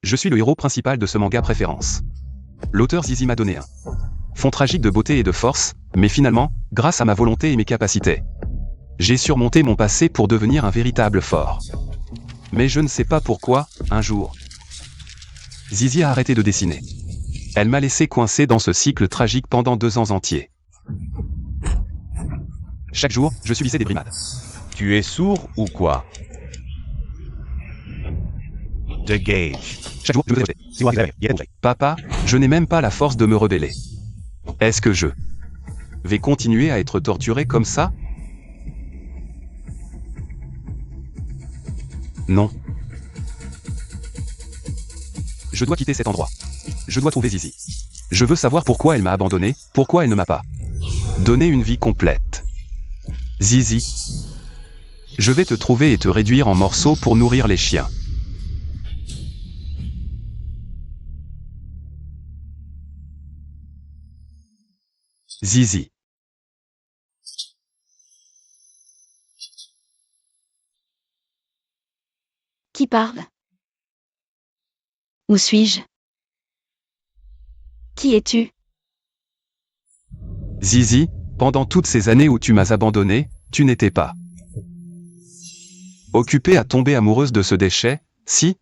Je suis le héros principal de ce manga préférence. L'auteur Zizi m'a donné un fond tragique de beauté et de force, mais finalement, grâce à ma volonté et mes capacités, j'ai surmonté mon passé pour devenir un véritable fort. Mais je ne sais pas pourquoi, un jour, Zizi a arrêté de dessiner. Elle m'a laissé coincé dans ce cycle tragique pendant 2 ans entiers. Chaque jour, je subissais des brimades. Tu es sourd ou quoi? The Gage. Chaque jour, je me faisais Papa, je n'ai même pas la force de me rebeller. Est-ce que je vais continuer à être torturé comme ça? Non. Je dois quitter cet endroit. Je dois trouver Zizi. Je veux savoir pourquoi elle m'a abandonné, pourquoi elle ne m'a pas donné une vie complète. Zizi. Je vais te trouver et te réduire en morceaux pour nourrir les chiens. Zizi. Qui parle? Où suis-je? Qui es-tu? Zizi, pendant toutes ces années où tu m'as abandonné, tu n'étais pas occupée à tomber amoureuse de ce déchet, si?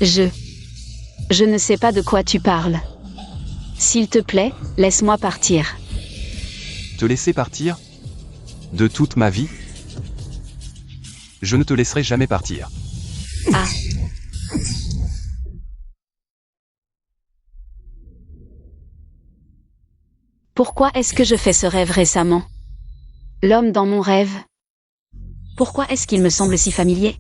Je ne sais pas de quoi tu parles. S'il te plaît, laisse-moi partir. Te laisser partir? De toute ma vie? Je ne te laisserai jamais partir. Ah. Pourquoi est-ce que je fais ce rêve récemment? L'homme dans mon rêve. Pourquoi est-ce qu'il me semble si familier?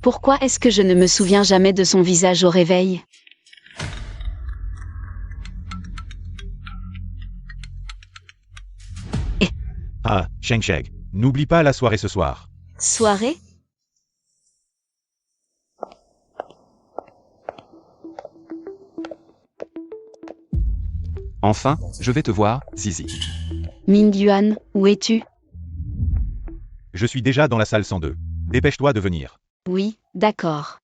Pourquoi est-ce que je ne me souviens jamais de son visage au réveil? Ah, Sheng-Sheng, n'oublie pas la soirée ce soir. Soirée? Enfin, je vais te voir, Zizi. Mingyuan, où es-tu? Je suis déjà dans la salle 102. Dépêche-toi de venir. Oui, d'accord.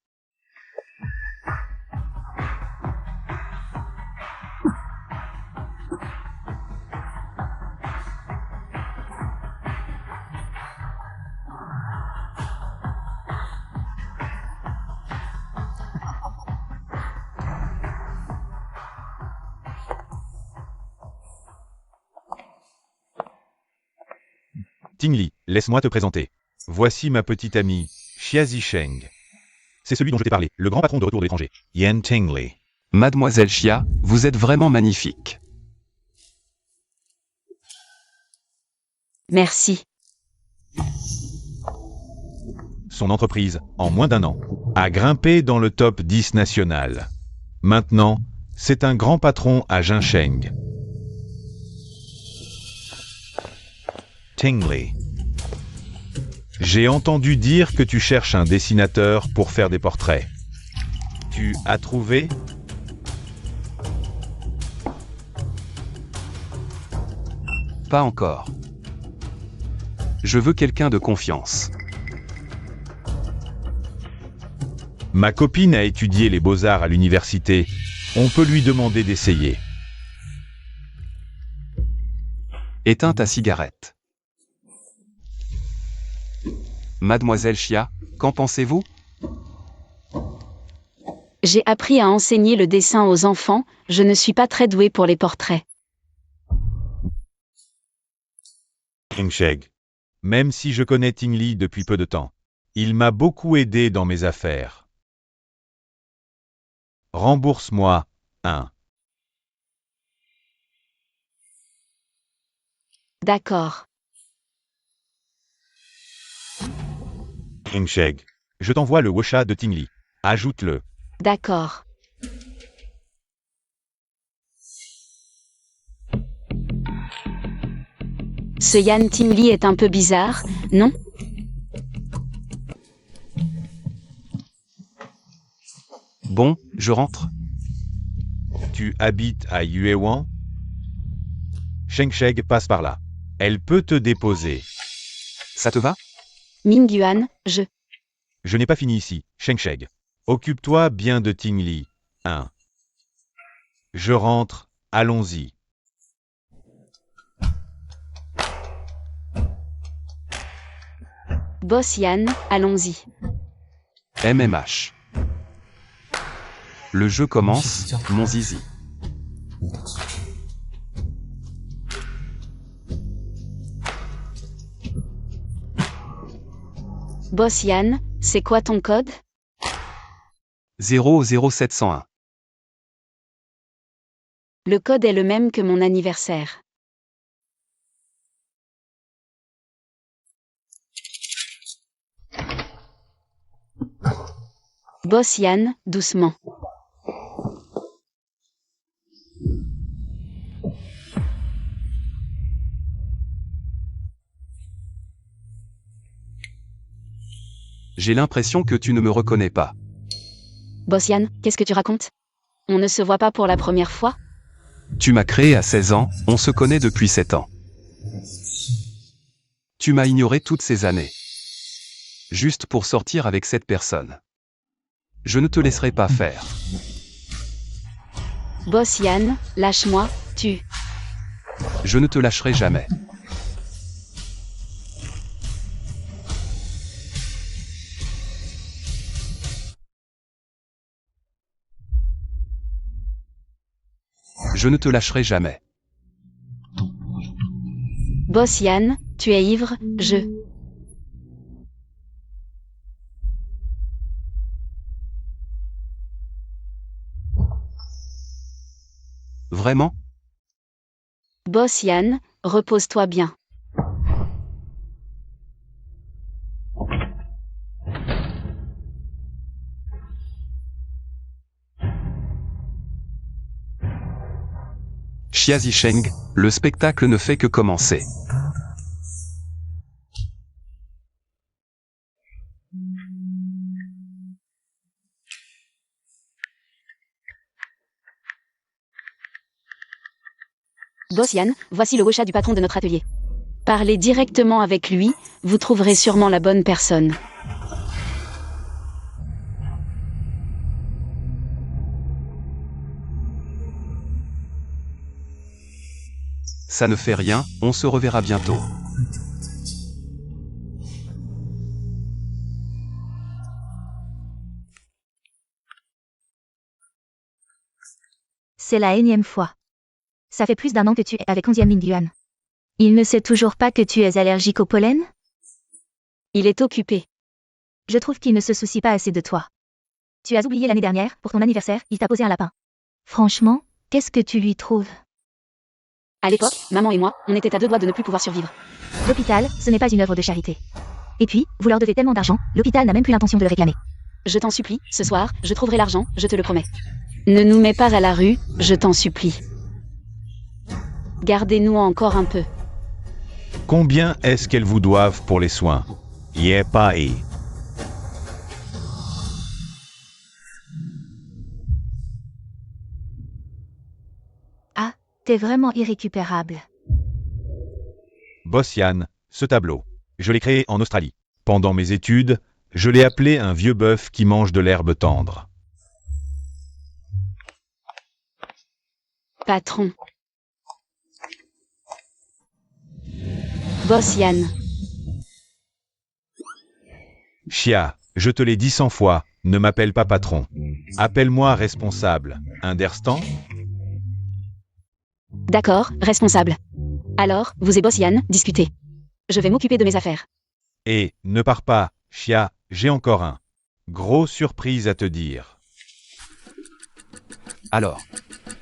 Tingli, laisse-moi te présenter. Voici ma petite amie, Xia Zisheng. C'est celui dont je t'ai parlé, le grand patron de retour de l'étranger, Yan Tingli. Mademoiselle Xia, vous êtes vraiment magnifique. Merci. Son entreprise, en moins d'1 an, a grimpé dans le top 10 national. Maintenant, c'est un grand patron à Jincheng. Tingli. J'ai entendu dire que tu cherches un dessinateur pour faire des portraits. Tu as trouvé? Pas encore. Je veux quelqu'un de confiance. Ma copine a étudié les beaux-arts à l'université. On peut lui demander d'essayer. Éteins ta cigarette. Mademoiselle Xia, qu'en pensez-vous? J'ai appris à enseigner le dessin aux enfants, je ne suis pas très douée pour les portraits. Sheng. Même si je connais Tingli depuis peu de temps, il m'a beaucoup aidé dans mes affaires. Rembourse-moi, 1. D'accord. Sheng. Je t'envoie le Wosha de Tingli. Ajoute-le. D'accord. Ce Yan Tingli est un peu bizarre, non? Bon, je rentre. Tu habites à Yuewan? Sheng passe par là. Elle peut te déposer. Ça te va? Mingyuan, je... Je n'ai pas fini ici, Shengsheg. Occupe-toi bien de Tingli. 1. Je rentre, allons-y. Boss Yann, allons-y. MMH. Le jeu commence, mon zizi. Boss Yann, c'est quoi ton code? 00701. Le code est le même que mon anniversaire. Boss Yann, doucement. J'ai l'impression que tu ne me reconnais pas. Boss Yann, qu'est-ce que tu racontes? On ne se voit pas pour la première fois? Tu m'as créé à 16 ans, on se connaît depuis 7 ans. Tu m'as ignoré toutes ces années. Juste pour sortir avec cette personne. Je ne te laisserai pas faire. Boss Yann, lâche-moi, tu. Je ne te lâcherai jamais. Je ne te lâcherai jamais. Boss Yann, tu es ivre, je. Vraiment? Boss Yann, repose-toi bien. Xia Zisheng, le spectacle ne fait que commencer. Boss Yann, voici le WeChat du patron de notre atelier. Parlez directement avec lui, vous trouverez sûrement la bonne personne. Ça ne fait rien, on se reverra bientôt. C'est la énième fois. Ça fait plus d'un an que tu es avec 11e Mingyuan. Il ne sait toujours pas que tu es allergique au pollen? Il est occupé. Je trouve qu'il ne se soucie pas assez de toi. Tu as oublié l'année dernière, pour ton anniversaire, il t'a posé un lapin. Franchement, qu'est-ce que tu lui trouves? À l'époque, maman et moi, on était à 2 doigts de ne plus pouvoir survivre. L'hôpital, ce n'est pas une œuvre de charité. Et puis, vous leur devez tellement d'argent, l'hôpital n'a même plus l'intention de le réclamer. Je t'en supplie, ce soir, je trouverai l'argent, je te le promets. Ne nous mets pas à la rue, je t'en supplie. Gardez-nous encore un peu. Combien est-ce qu'elles vous doivent pour les soins? Yepai. Ah, t'es vraiment irrécupérable. Boss Yann, ce tableau. Je l'ai créé en Australie. Pendant mes études, je l'ai appelé un vieux bœuf qui mange de l'herbe tendre. Patron. Boss Yann. Chia, je te l'ai dit 100 fois, ne m'appelle pas patron. Appelle-moi responsable. Understand? D'accord, responsable. Alors, vous et Boss Yann, discutez. Je vais m'occuper de mes affaires. Et, ne pars pas, Chia, j'ai encore un. Grosse surprise à te dire. Alors.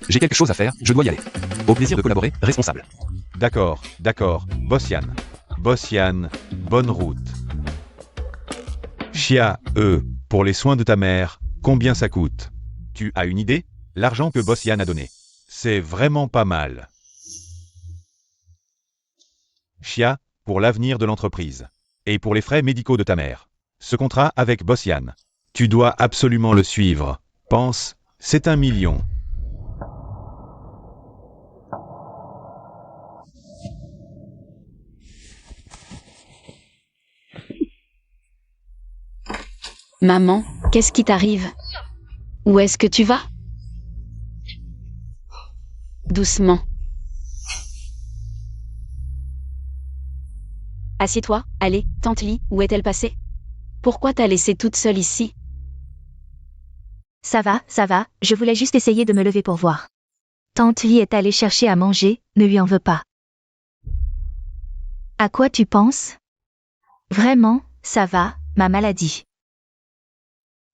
J'ai quelque chose à faire, je dois y aller. Au plaisir de collaborer, responsable. D'accord, Boss Yann. Boss Yann, bonne route. Chia, pour les soins de ta mère, combien ça coûte? Tu as une idée? L'argent que Boss Yann a donné. C'est vraiment pas mal. Chia, pour l'avenir de l'entreprise. Et pour les frais médicaux de ta mère. Ce contrat avec Boss Yann. Tu dois absolument le suivre. Pense, c'est 1 million. Maman, qu'est-ce qui t'arrive? Où est-ce que tu vas? Doucement. Assieds-toi, allez, tante Lee, où est-elle passée? Pourquoi t'as laissée toute seule ici? Ça va, je voulais juste essayer de me lever pour voir. Tante Lee est allée chercher à manger, ne lui en veux pas. À quoi tu penses? Vraiment, ça va, ma maladie.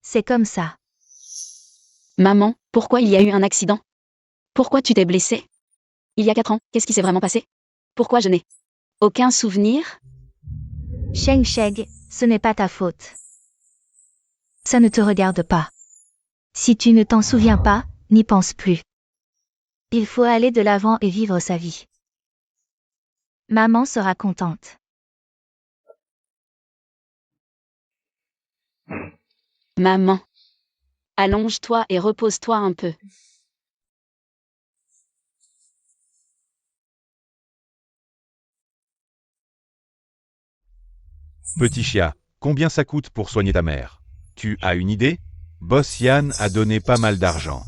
C'est comme ça. Maman, pourquoi il y a eu un accident? Pourquoi tu t'es blessée? Il y a 4 ans, qu'est-ce qui s'est vraiment passé? Pourquoi je n'ai aucun souvenir? Sheng Sheng, ce n'est pas ta faute. Ça ne te regarde pas. Si tu ne t'en souviens pas, n'y pense plus. Il faut aller de l'avant et vivre sa vie. Maman sera contente. Maman. Allonge-toi et repose-toi un peu. Petit Chia, combien ça coûte pour soigner ta mère? Tu as une idée? Boss Yann a donné pas mal d'argent.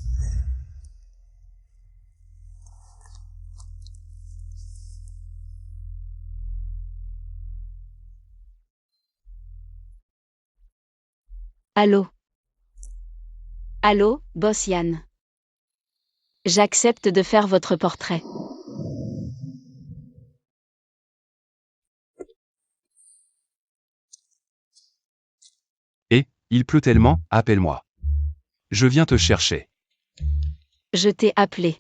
Allô? Allô, boss Yann. J'accepte de faire votre portrait. Et, il pleut tellement, appelle-moi. Je viens te chercher. Je t'ai appelé.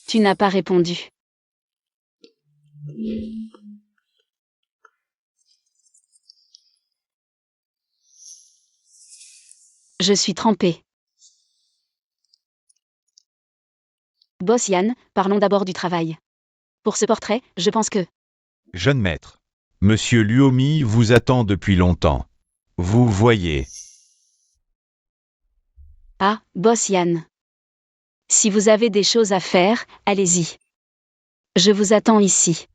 Tu n'as pas répondu. Je suis trempée. Boss Yann, parlons d'abord du travail. Pour ce portrait, je pense que... Jeune maître. Monsieur Luomi vous attend depuis longtemps. Vous voyez. Ah, boss Yann. Si vous avez des choses à faire, allez-y. Je vous attends ici.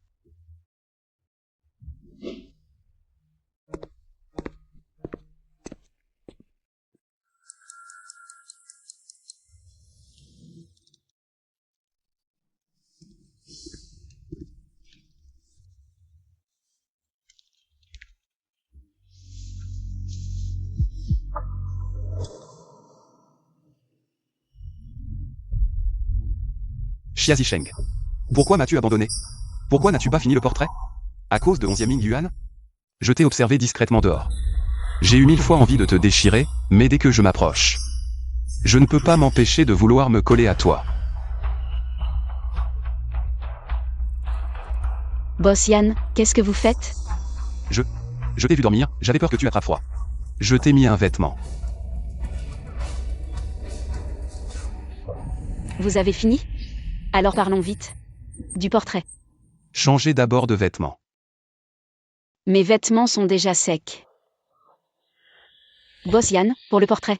Xia Zisheng. Pourquoi m'as-tu abandonné? Pourquoi n'as-tu pas fini le portrait? À cause de 11e Ming Yuan? Je t'ai observé discrètement dehors. J'ai eu 1000 fois envie de te déchirer, mais dès que je m'approche, je ne peux pas m'empêcher de vouloir me coller à toi. Boss Yann, qu'est-ce que vous faites? Je t'ai vu dormir, j'avais peur que tu attrapes froid. Je t'ai mis un vêtement. Vous avez fini? Alors parlons vite. Du portrait. Changez d'abord de vêtements. Mes vêtements sont déjà secs. Boss Yann, pour le portrait.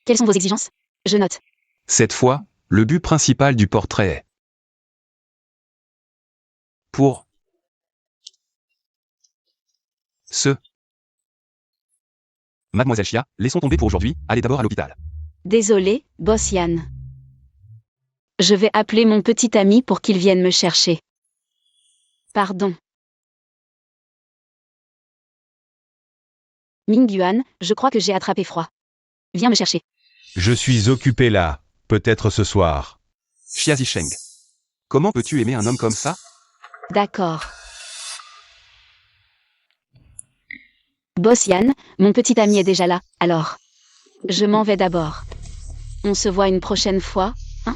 Quelles sont vos exigences? Je note. Cette fois, le but principal du portrait est... Pour... Mademoiselle Chia, laissons tomber pour aujourd'hui, allez d'abord à l'hôpital. Désolé, boss Yann. Je vais appeler mon petit ami pour qu'il vienne me chercher. Pardon. Ming Yuan, je crois que j'ai attrapé froid. Viens me chercher. Je suis occupé là, peut-être ce soir. Xia Zisheng. Comment peux-tu aimer un homme comme ça? D'accord. Boss Yann, mon petit ami est déjà là, alors. Je m'en vais d'abord. On se voit une prochaine fois, hein?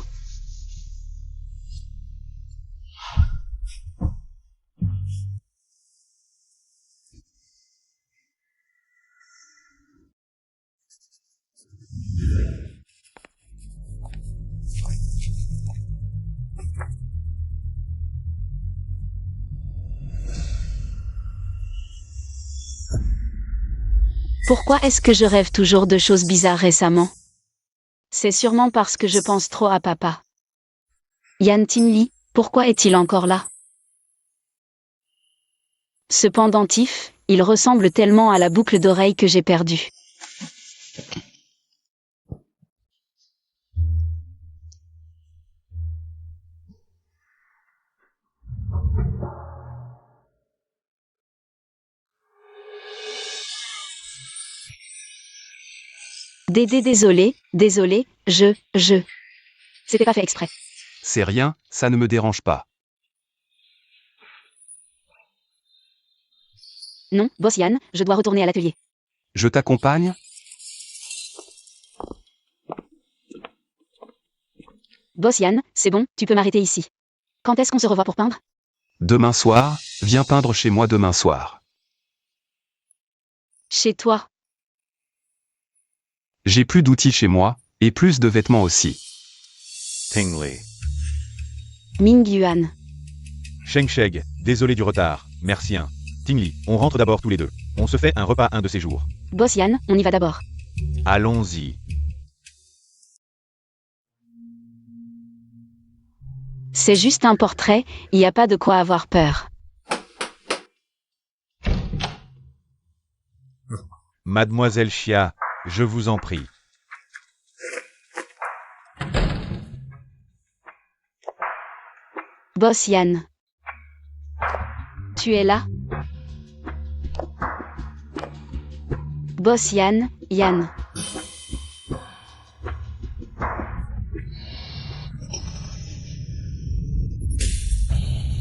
Pourquoi est-ce que je rêve toujours de choses bizarres récemment? C'est sûrement parce que je pense trop à papa. Yan Tinli, pourquoi est-il encore là? Ce pendentif, il ressemble tellement à la boucle d'oreille que j'ai perdue. Désolé, C'était pas fait exprès. C'est rien, ça ne me dérange pas. Non, boss Yann, je dois retourner à l'atelier. Je t'accompagne? Boss Yann, c'est bon, tu peux m'arrêter ici. Quand est-ce qu'on se revoit pour peindre? Demain soir, viens peindre chez moi demain soir. Chez toi. J'ai plus d'outils chez moi, et plus de vêtements aussi. Tingli. Ming Yuan. Sheng Sheg, désolé du retard. Merci hein. Tingli, on rentre d'abord tous les deux. On se fait un repas un de ces jours. Boss Yann, on y va d'abord. Allons-y. C'est juste un portrait, y a pas de quoi avoir peur. Mademoiselle Chia, je vous en prie. Boss Yann. Tu es là? Boss Yann, Yann.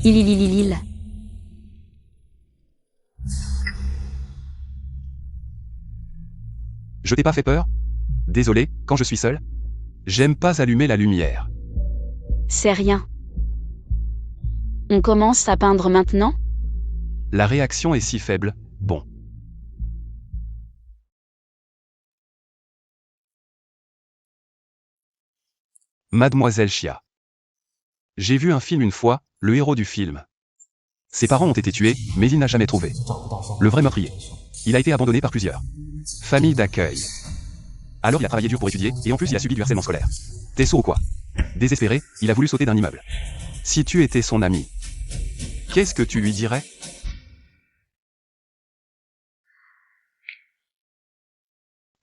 Il. Je t'ai pas fait peur? Désolé, quand je suis seul? J'aime pas allumer la lumière. C'est rien. On commence à peindre maintenant? La réaction est si faible, bon. Mademoiselle Chia. J'ai vu un film une fois, le héros du film. Ses parents ont été tués, mais il n'a jamais trouvé le vrai meurtrier. Il a été abandonné par plusieurs familles d'accueil. Alors il a travaillé dur pour étudier, et en plus il a subi du harcèlement scolaire. T'es sourd ou quoi? Désespéré, il a voulu sauter d'un immeuble. Si tu étais son ami, qu'est-ce que tu lui dirais?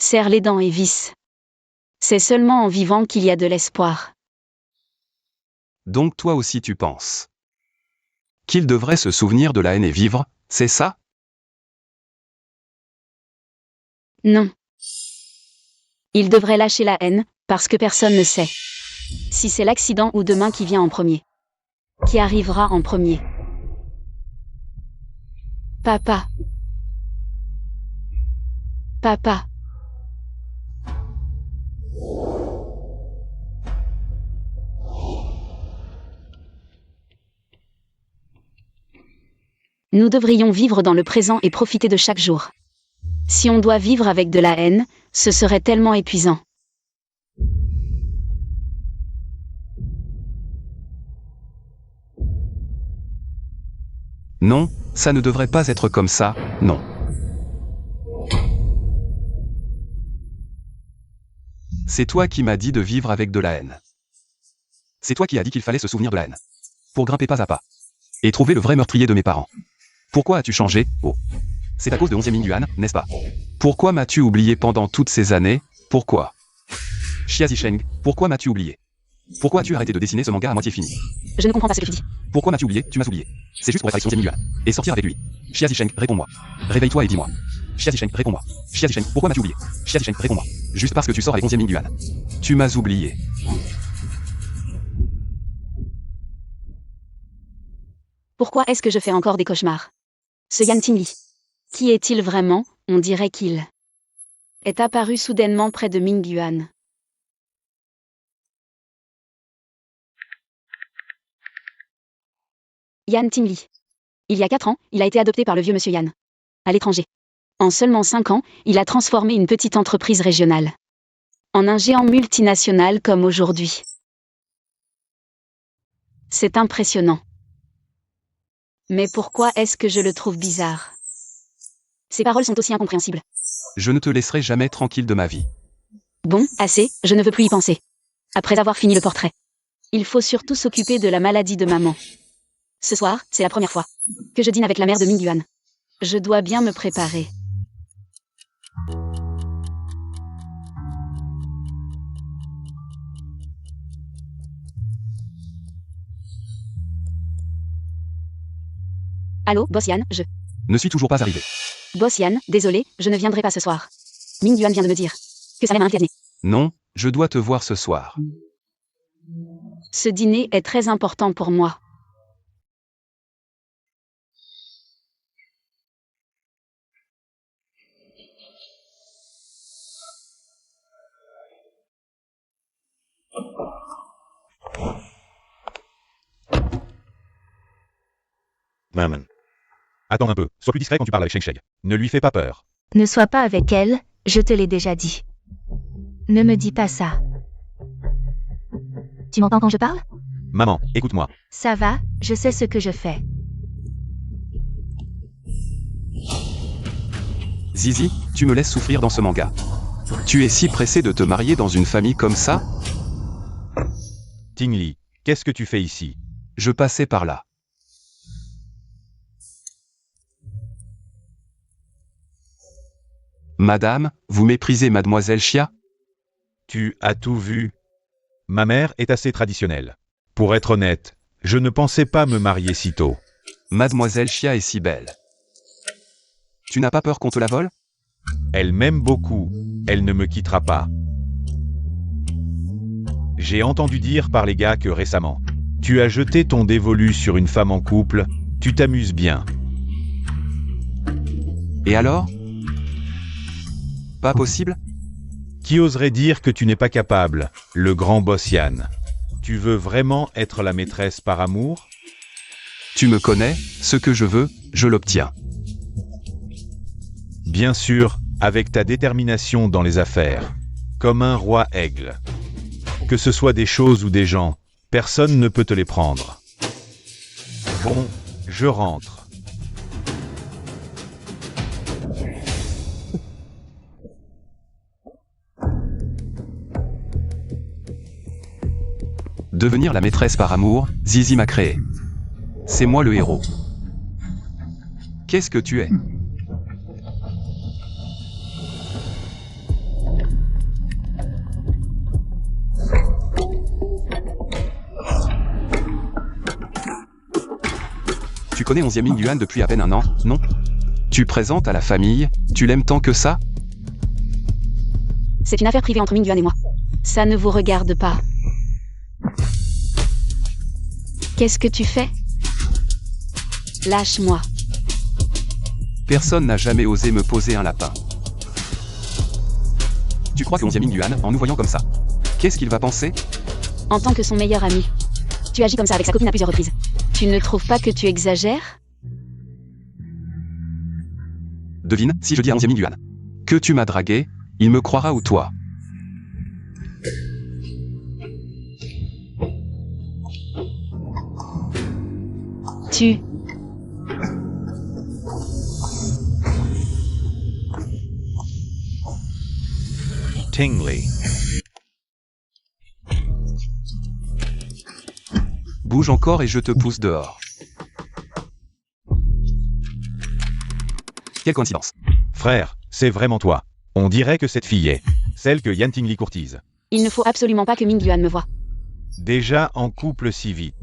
Serre les dents et visse. C'est seulement en vivant qu'il y a de l'espoir. Donc toi aussi tu penses qu'il devrait se souvenir de la haine et vivre, c'est ça? Non. Il devrait lâcher la haine, parce que personne ne sait si c'est l'accident ou demain qui vient en premier. Qui arrivera en premier. Papa. Papa. Nous devrions vivre dans le présent et profiter de chaque jour. Si on doit vivre avec de la haine, ce serait tellement épuisant. Non, ça ne devrait pas être comme ça, non. C'est toi qui m'as dit de vivre avec de la haine. C'est toi qui as dit qu'il fallait se souvenir de la haine. Pour grimper pas à pas. Et trouver le vrai meurtrier de mes parents. Pourquoi as-tu changé? Oh. C'est à cause de 11e Ming Yuan, n'est-ce pas? Pourquoi m'as-tu oublié pendant toutes ces années? Pourquoi? Xia Zisheng, pourquoi m'as-tu oublié? Pourquoi as-tu arrêté de dessiner ce manga à moitié fini? Je ne comprends pas ce que tu dis. Pourquoi m'as-tu oublié? Tu m'as oublié. C'est juste pour être avec 11e Ming Yuan. Et sortir avec lui. Xia Zisheng, réponds-moi. Réveille-toi et dis-moi. Xia Zisheng, réponds-moi. Xia Zisheng, pourquoi m'as-tu oublié? Xia Zisheng, réponds-moi. Juste parce que tu sors avec 11e Ming Yuan. Tu m'as oublié. Pourquoi est-ce que je fais encore des cauchemars? Ce Yan Tingli. Qui est-il vraiment? On dirait qu'il est apparu soudainement près de Ming Yuan. Yan Tingli. Il y a 4 ans, il a été adopté par le vieux monsieur Yan. À l'étranger. En seulement 5 ans, il a transformé une petite entreprise régionale en un géant multinational comme aujourd'hui. C'est impressionnant. Mais pourquoi est-ce que je le trouve bizarre? Ces paroles sont aussi incompréhensibles. Je ne te laisserai jamais tranquille de ma vie. Bon, assez, je ne veux plus y penser. Après avoir fini le portrait. Il faut surtout s'occuper de la maladie de maman. Ce soir, c'est la première fois que je dîne avec la mère de Ming Yuan. Je dois bien me préparer. Allô, Boss Yan, Ne suis toujours pas arrivé. Boss Yan, désolé, je ne viendrai pas ce soir. Ming Yuan vient de me dire que Salem a invité à dîner. Non, je dois te voir ce soir. Ce dîner est très important pour moi. Maman. Attends un peu, sois plus discret quand tu parles avec Sheng Sheng. Ne lui fais pas peur. Ne sois pas avec elle, je te l'ai déjà dit. Ne me dis pas ça. Tu m'entends quand je parle? Maman, écoute-moi. Ça va, je sais ce que je fais. Zizi, tu me laisses souffrir dans ce manga. Tu es si pressé de te marier dans une famille comme ça? Ting Li, qu'est-ce que tu fais ici? Je passais par là. Madame, vous méprisez Mademoiselle Xia? Tu as tout vu. Ma mère est assez traditionnelle. Pour être honnête, je ne pensais pas me marier si tôt. Mademoiselle Xia est si belle. Tu n'as pas peur qu'on te la vole? Elle m'aime beaucoup, elle ne me quittera pas. J'ai entendu dire par les gars que récemment, tu as jeté ton dévolu sur une femme en couple, tu t'amuses bien. Et alors? Pas possible? Qui oserait dire que tu n'es pas capable, le grand boss Yan? Tu veux vraiment être la maîtresse par amour? Tu me connais, ce que je veux, je l'obtiens. Bien sûr, avec ta détermination dans les affaires. Comme un roi aigle. Que ce soit des choses ou des gens, personne ne peut te les prendre. Bon, je rentre. Devenir la maîtresse par amour, Zizi m'a créé. C'est moi le héros. Qu'est-ce que tu es? Tu connais 11e Ming Yuan depuis à peine un an, non? Tu présentes à la famille, tu l'aimes tant que ça? C'est une affaire privée entre Ming Yuan et moi. Ça ne vous regarde pas. Qu'est-ce que tu fais? Lâche-moi. Personne n'a jamais osé me poser un lapin. Tu crois que 11e Ming Yuan, en nous voyant comme ça, qu'est-ce qu'il va penser? En tant que son meilleur ami, tu agis comme ça avec sa copine à plusieurs reprises. Tu ne trouves pas que tu exagères? Devine, si je dis à 11e Ming Yuan que tu m'as dragué, il me croira ou toi? Tu... Ting Li. Bouge encore et je te pousse dehors. Quelle coïncidence. Frère, c'est vraiment toi. On dirait que cette fille est celle que Yan Ting Li courtise. Il ne faut absolument pas que Ming Yuan me voie. Déjà en couple si vite.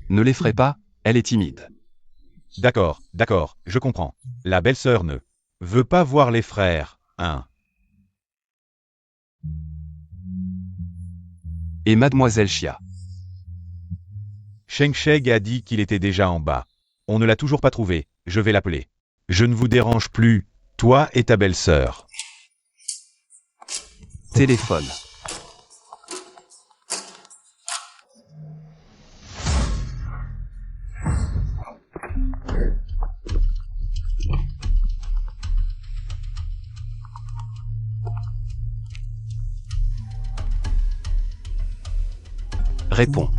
Ne l'effraie pas, elle est timide. D'accord, je comprends. La belle-sœur ne veut pas voir les frères, hein. Et Mademoiselle Xia? Sheng Sheng a dit qu'il était déjà en bas. On ne l'a toujours pas trouvé, je vais l'appeler. Je ne vous dérange plus, toi et ta belle-sœur. Téléphone. Réponds.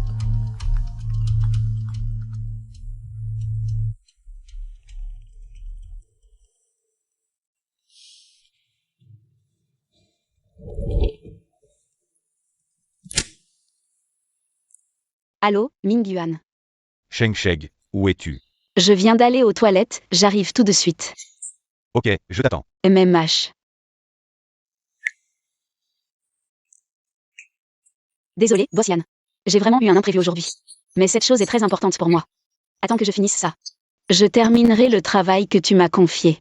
Allô, Ming Yuan. Sheng Sheng, où es-tu? Je viens d'aller aux toilettes, j'arrive tout de suite. Ok, je t'attends. MMH. Désolé, boss Yann. J'ai vraiment eu un imprévu aujourd'hui. Mais cette chose est très importante pour moi. Attends que je finisse ça. Je terminerai le travail que tu m'as confié.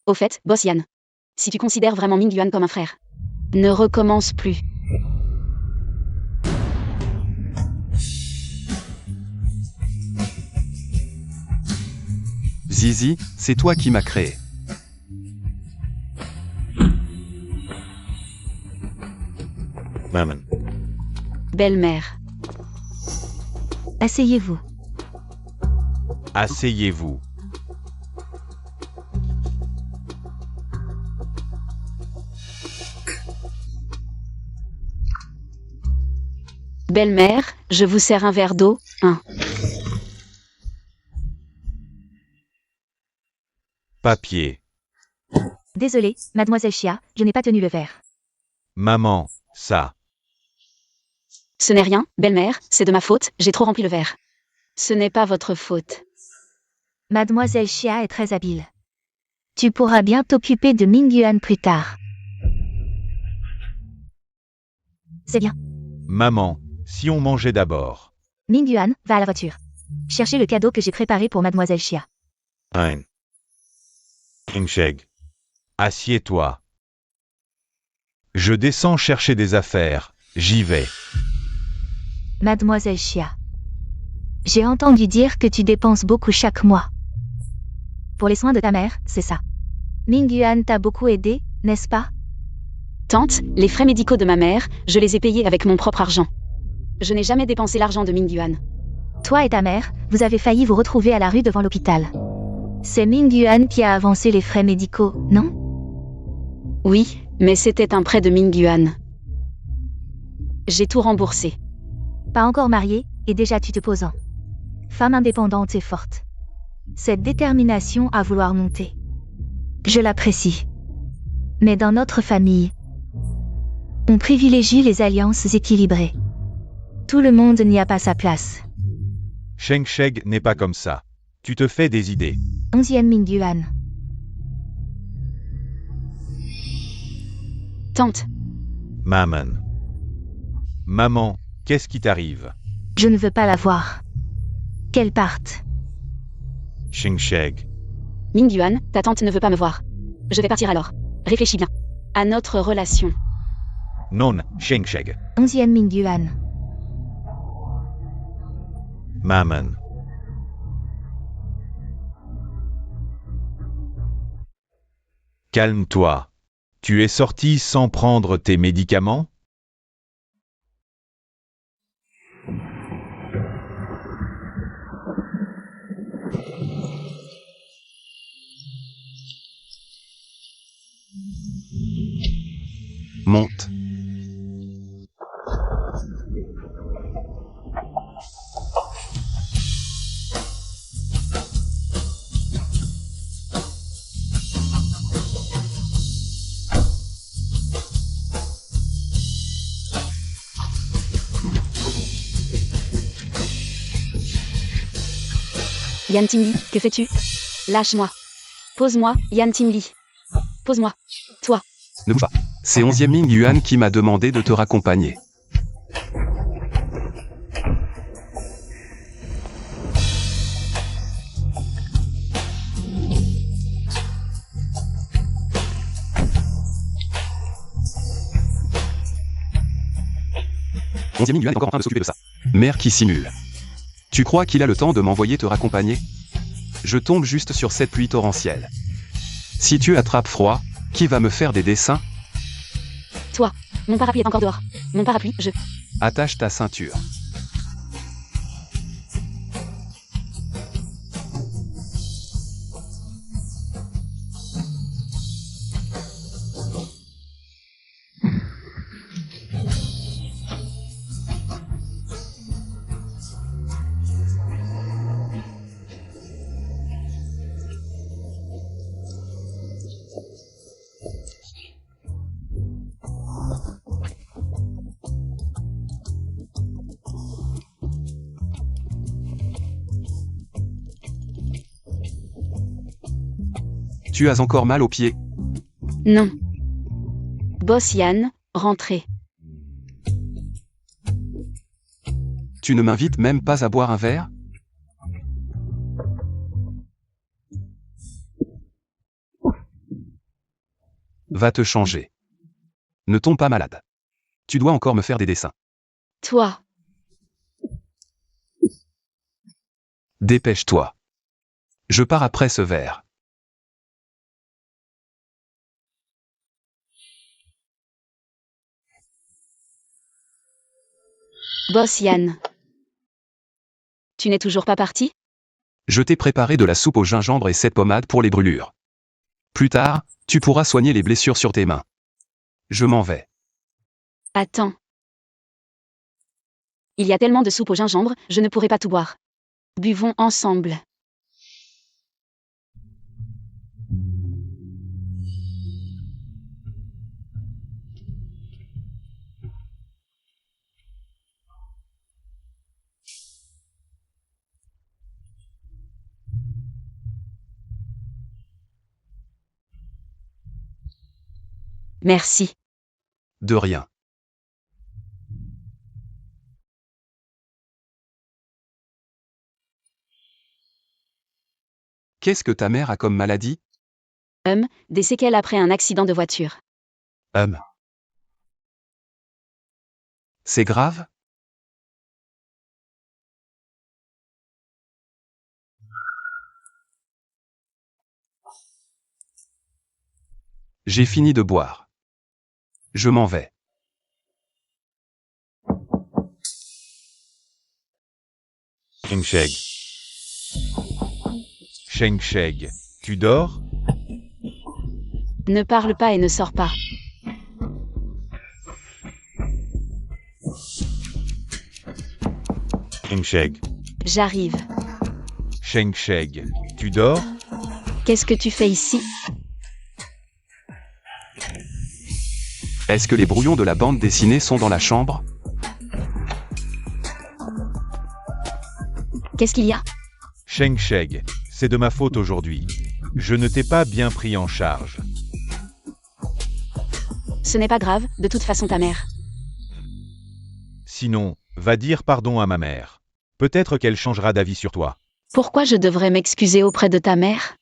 Au fait, boss Yann. Si tu considères vraiment Mingyuan comme un frère, ne recommence plus. Zizi, c'est toi qui m'as créé. Maman. Belle-mère. Asseyez-vous. Asseyez-vous. Belle-mère, je vous sers un verre d'eau, hein. Papier. Désolé, mademoiselle Chia, je n'ai pas tenu le verre. Maman, ça. Ce n'est rien, belle-mère, c'est de ma faute, j'ai trop rempli le verre. Ce n'est pas votre faute. Mademoiselle Chia est très habile. Tu pourras bien t'occuper de Mingyuan plus tard. C'est bien. Maman, si on mangeait d'abord. Mingyuan, va à la voiture. Cherchez le cadeau que j'ai préparé pour mademoiselle Chia. Hein. Ingsheg. Assieds-toi. Je descends chercher des affaires, j'y vais. Mademoiselle Chia. J'ai entendu dire que tu dépenses beaucoup chaque mois. Pour les soins de ta mère, c'est ça. Mingyuan t'a beaucoup aidé, n'est-ce pas? Tante, les frais médicaux de ma mère, je les ai payés avec mon propre argent. Je n'ai jamais dépensé l'argent de Mingyuan. Toi et ta mère, vous avez failli vous retrouver à la rue devant l'hôpital. C'est Mingyuan qui a avancé les frais médicaux, non? Oui, mais c'était un prêt de Mingyuan. J'ai tout remboursé. Pas encore mariée, et déjà tu te poses en femme indépendante et forte. Cette détermination à vouloir monter. Je l'apprécie. Mais dans notre famille, on privilégie les alliances équilibrées. Tout le monde n'y a pas sa place. Shengsheg n'est pas comme ça. Tu te fais des idées. 11e Mingyuan. Tante, Maman. Maman, qu'est-ce qui t'arrive? Je ne veux pas la voir. Qu'elle parte. Shengsheg. Mingyuan, ta tante ne veut pas me voir. Je vais partir alors. Réfléchis bien. À notre relation. Non, Shengsheg. 11e Mingyuan. Maman. Calme-toi. Tu es sorti sans prendre tes médicaments? Monte. Yan Timli, que fais-tu? Lâche-moi. Pose-moi, Yan Timli. Pose-moi. Toi. Ne bouge pas. C'est 11e Mingyuan qui m'a demandé de te raccompagner. Onzième Mingyuan est encore en train de s'occuper de ça. Mère qui simule. Tu crois qu'il a le temps de m'envoyer te raccompagner? Je tombe juste sur cette pluie torrentielle. Si tu attrapes froid, qui va me faire des dessins? Toi. Mon parapluie est encore dehors. Mon parapluie, je... Attache ta ceinture. Tu as encore mal aux pieds? Non. Boss Yann, rentrez. Tu ne m'invites même pas à boire un verre? Va te changer. Ne tombe pas malade. Tu dois encore me faire des dessins. Toi. Dépêche-toi. Je pars après ce verre. Boss Yann. Tu n'es toujours pas parti? Je t'ai préparé de la soupe au gingembre et cette pommade pour les brûlures. Plus tard, tu pourras soigner les blessures sur tes mains. Je m'en vais. Attends. Il y a tellement de soupe au gingembre, je ne pourrai pas tout boire. Buvons ensemble. Merci. De rien. Qu'est-ce que ta mère a comme maladie? Des séquelles après un accident de voiture. C'est grave? J'ai fini de boire. Je m'en vais. Sheng-Sheg. Sheng-Sheg, tu dors? Ne parle pas et ne sors pas. Sheng-Sheg. J'arrive. Sheng-Sheg, tu dors? Qu'est-ce que tu fais ici? Est-ce que les brouillons de la bande dessinée sont dans la chambre? Qu'est-ce qu'il y a? Sheng-Sheg, c'est de ma faute aujourd'hui. Je ne t'ai pas bien pris en charge. Ce n'est pas grave, de toute façon ta mère. Sinon, va dire pardon à ma mère. Peut-être qu'elle changera d'avis sur toi. Pourquoi je devrais m'excuser auprès de ta mère?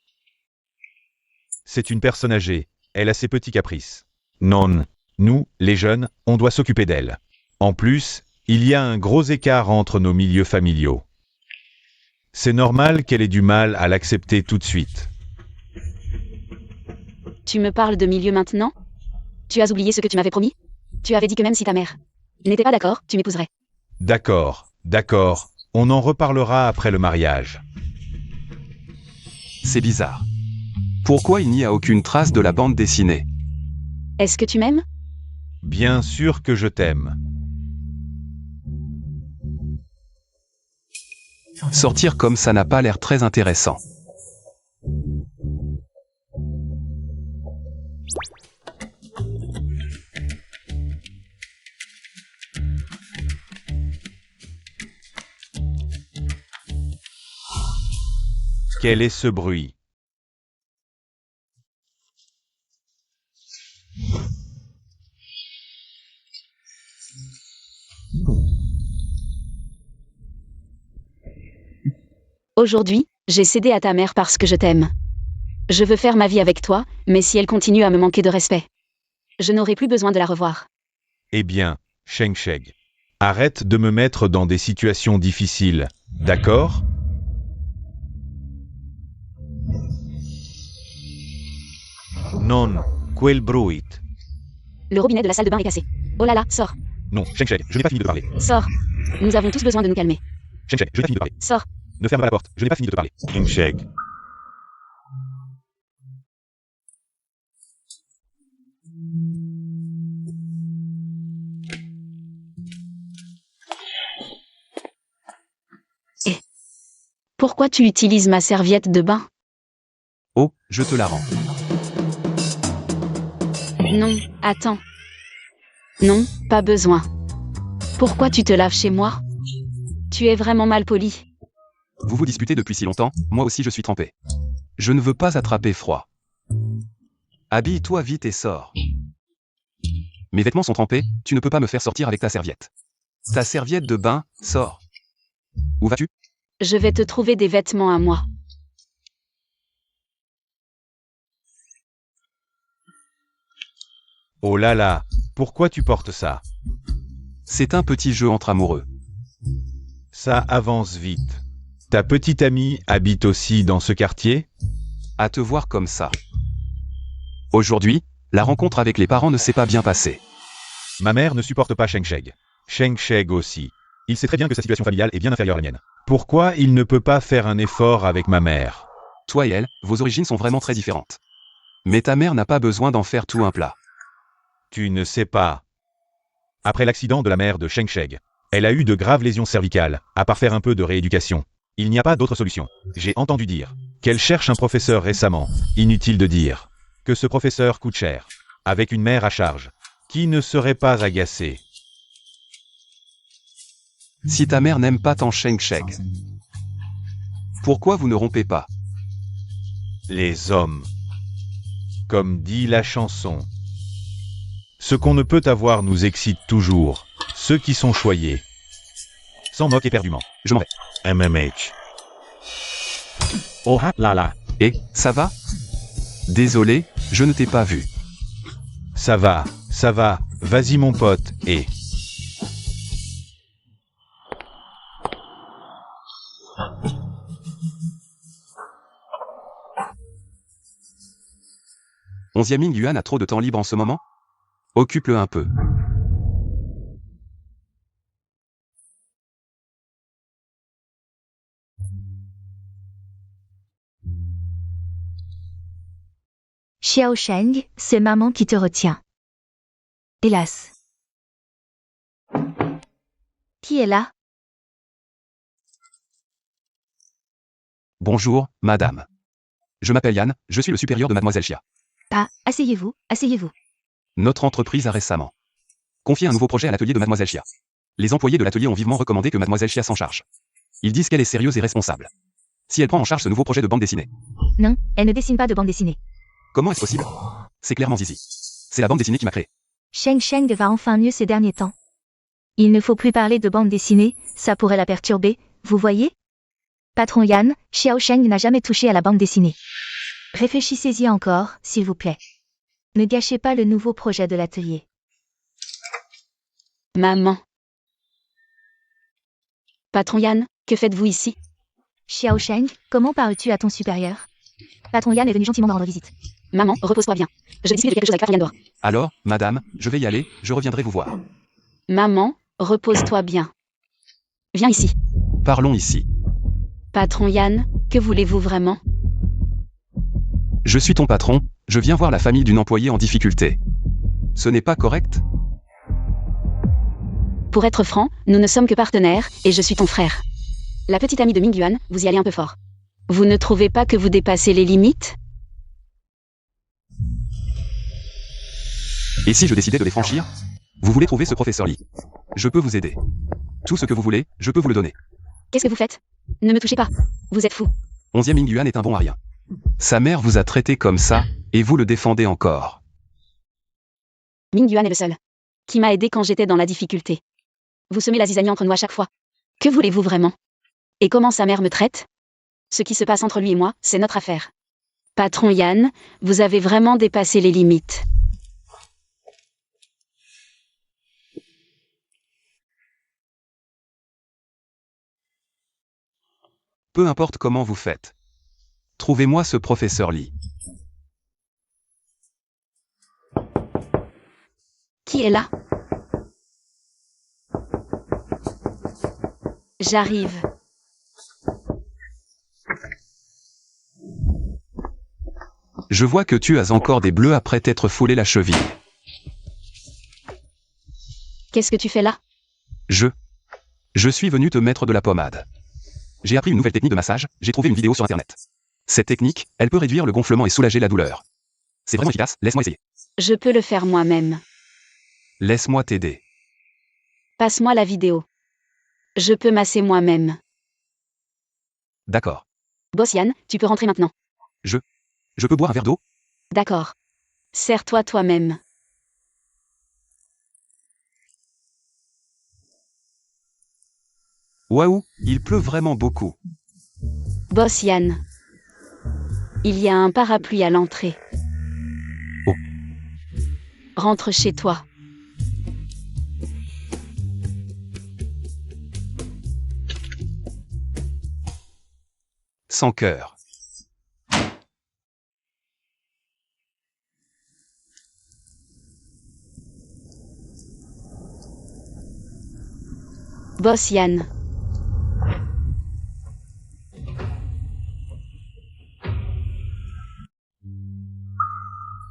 C'est une personne âgée. Elle a ses petits caprices. Non. Nous, les jeunes, on doit s'occuper d'elle. En plus, il y a un gros écart entre nos milieux familiaux. C'est normal qu'elle ait du mal à l'accepter tout de suite. Tu me parles de milieu maintenant? Tu as oublié ce que tu m'avais promis? Tu avais dit que même si ta mère n'était pas d'accord, tu m'épouserais. D'accord, d'accord. On en reparlera après le mariage. C'est bizarre. Pourquoi il n'y a aucune trace de la bande dessinée? Est-ce que tu m'aimes? Bien sûr que je t'aime. Sortir comme ça n'a pas l'air très intéressant. Quel est ce bruit? Aujourd'hui, j'ai cédé à ta mère parce que je t'aime. Je veux faire ma vie avec toi, mais si elle continue à me manquer de respect, je n'aurai plus besoin de la revoir. Eh bien, Sheng-Sheg, arrête de me mettre dans des situations difficiles, d'accord? Non, quel bruit. Le robinet de la salle de bain est cassé. Oh là là, sors. Non, Sheng-Sheg, je n'ai pas fini de te parler. Sors. Nous avons tous besoin de nous calmer. Sheng-Sheg, je n'ai pas fini de te parler. Sors. Ne ferme pas la porte, je n'ai pas fini de te parler. Sheng-Sheg. Pourquoi tu utilises ma serviette de bain? Oh, je te la rends. Non, attends. Non, pas besoin. Pourquoi tu te laves chez moi? Tu es vraiment mal poli. Vous vous disputez depuis si longtemps, moi aussi je suis trempé. Je ne veux pas attraper froid. Habille-toi vite et sors. Mes vêtements sont trempés, tu ne peux pas me faire sortir avec ta serviette. Ta serviette de bain, sors. Où vas-tu? Je vais te trouver des vêtements à moi. Oh là là, pourquoi tu portes ça? C'est un petit jeu entre amoureux. Ça avance vite. Ta petite amie habite aussi dans ce quartier? À te voir comme ça. Aujourd'hui, la rencontre avec les parents ne s'est pas bien passée. Ma mère ne supporte pas Sheng Sheng. Sheng Sheng aussi. Il sait très bien que sa situation familiale est bien inférieure à la mienne. Pourquoi il ne peut pas faire un effort avec ma mère? Toi et elle, vos origines sont vraiment très différentes. Mais ta mère n'a pas besoin d'en faire tout un plat. Tu ne sais pas. Après l'accident de la mère de Sheng Sheng, elle a eu de graves lésions cervicales, à part faire un peu de rééducation. Il n'y a pas d'autre solution. J'ai entendu dire qu'elle cherche un professeur récemment. Inutile de dire que ce professeur coûte cher. Avec une mère à charge. Qui ne serait pas agacé? Si ta mère n'aime pas tant Sheng Sheng, pourquoi vous ne rompez pas? Les hommes. Comme dit la chanson. Ce qu'on ne peut avoir nous excite toujours. Ceux qui sont choyés s'en moquent éperdument. Je m'en vais. MMH. Oh là là. Et, ça va? Désolé, je ne t'ai pas vu. Ça va, vas-y mon pote, et... Onzième Ming Yuan a trop de temps libre en ce moment? Occupe-le un peu. Xiao Sheng, c'est maman qui te retient. Hélas. Qui est là? Bonjour, madame. Je m'appelle Yann, je suis le supérieur de mademoiselle Xia. Ah, asseyez-vous, asseyez-vous. Notre entreprise a récemment confié un nouveau projet à l'atelier de mademoiselle Xia. Les employés de l'atelier ont vivement recommandé que mademoiselle Xia s'en charge. Ils disent qu'elle est sérieuse et responsable. Si elle prend en charge ce nouveau projet de bande dessinée. Non, elle ne dessine pas de bande dessinée. Comment est-ce possible? C'est clairement Zizi. C'est la bande dessinée qui m'a créé. Sheng Sheng va enfin mieux ces derniers temps. Il ne faut plus parler de bande dessinée, ça pourrait la perturber, vous voyez? Patron Yann, Xiao Sheng n'a jamais touché à la bande dessinée. Réfléchissez-y encore, s'il vous plaît. Ne gâchez pas le nouveau projet de l'atelier. Maman. Patron Yann, que faites-vous ici? Xiao Sheng, comment parles-tu à ton supérieur? Patron Yann est venu gentiment me rendre visite. Maman, repose-toi bien. Je discute de quelque chose avec Patron Yann dehors. Alors, madame, je vais y aller, je reviendrai vous voir. Maman, repose-toi bien. Viens ici. Parlons ici. Patron Yann, que voulez-vous vraiment? Je suis ton patron, je viens voir la famille d'une employée en difficulté. Ce n'est pas correct? Pour être franc, nous ne sommes que partenaires, et je suis ton frère. La petite amie de Ming Yuan, vous y allez un peu fort. Vous ne trouvez pas que vous dépassez les limites? Et si je décidais de les franchir? Vous voulez trouver ce professeur Lee? Je peux vous aider. Tout ce que vous voulez, je peux vous le donner. Qu'est-ce que vous faites? Ne me touchez pas. Vous êtes fou. 11e Ming Yuan est un bon à rien. Sa mère vous a traité comme ça, et vous le défendez encore. Ming Yuan est le seul qui m'a aidé quand j'étais dans la difficulté. Vous semez la zizanie entre nous à chaque fois. Que voulez-vous vraiment? Et comment sa mère me traite? Ce qui se passe entre lui et moi, c'est notre affaire. Patron Yann, vous avez vraiment dépassé les limites. Peu importe comment vous faites. Trouvez-moi ce professeur Lee. Qui est là? J'arrive. Je vois que tu as encore des bleus après t'être foulé la cheville. Qu'est-ce que tu fais là? Je suis venu te mettre de la pommade. J'ai appris une nouvelle technique de massage, j'ai trouvé une vidéo sur internet. Cette technique, elle peut réduire le gonflement et soulager la douleur. C'est vraiment efficace, laisse-moi essayer. Je peux le faire moi-même. Laisse-moi t'aider. Passe-moi la vidéo. Je peux masser moi-même. D'accord. Boss Yann, tu peux rentrer maintenant. Je peux boire un verre d'eau? D'accord. Serre-toi toi-même. Waouh, il pleut vraiment beaucoup. Boss Yann. Il y a un parapluie à l'entrée. Oh. Rentre chez toi. Sans cœur. Boss Yann.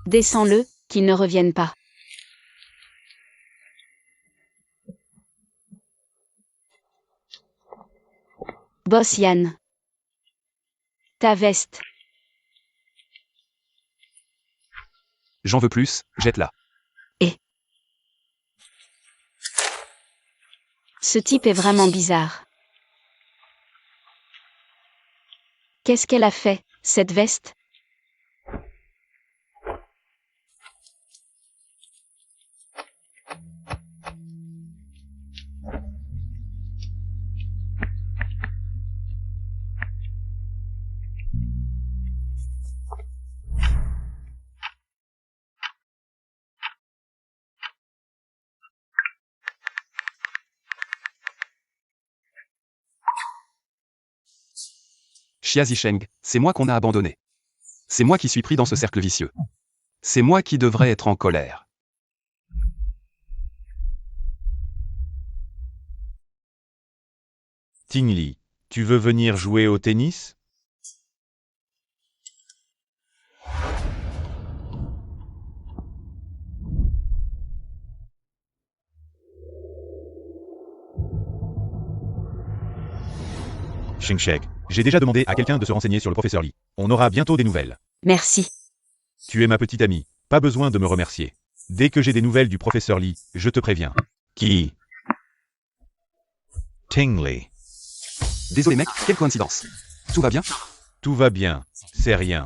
Descends-le, qu'il ne revienne pas. Boss Yann. Ta veste. J'en veux plus, jette-la. Ce type est vraiment bizarre. Qu'est-ce qu'elle a fait, cette veste? Xia Zisheng, c'est moi qu'on a abandonné. C'est moi qui suis pris dans ce cercle vicieux. C'est moi qui devrais être en colère. Tingli, tu veux venir jouer au tennis? Shengshek, j'ai déjà demandé à quelqu'un de se renseigner sur le professeur Li. On aura bientôt des nouvelles. Merci. Tu es ma petite amie, pas besoin de me remercier. Dès que j'ai des nouvelles du professeur Li, je te préviens. Qui? Tingli. Désolé mec, quelle coïncidence. Tout va bien? Tout va bien, c'est rien.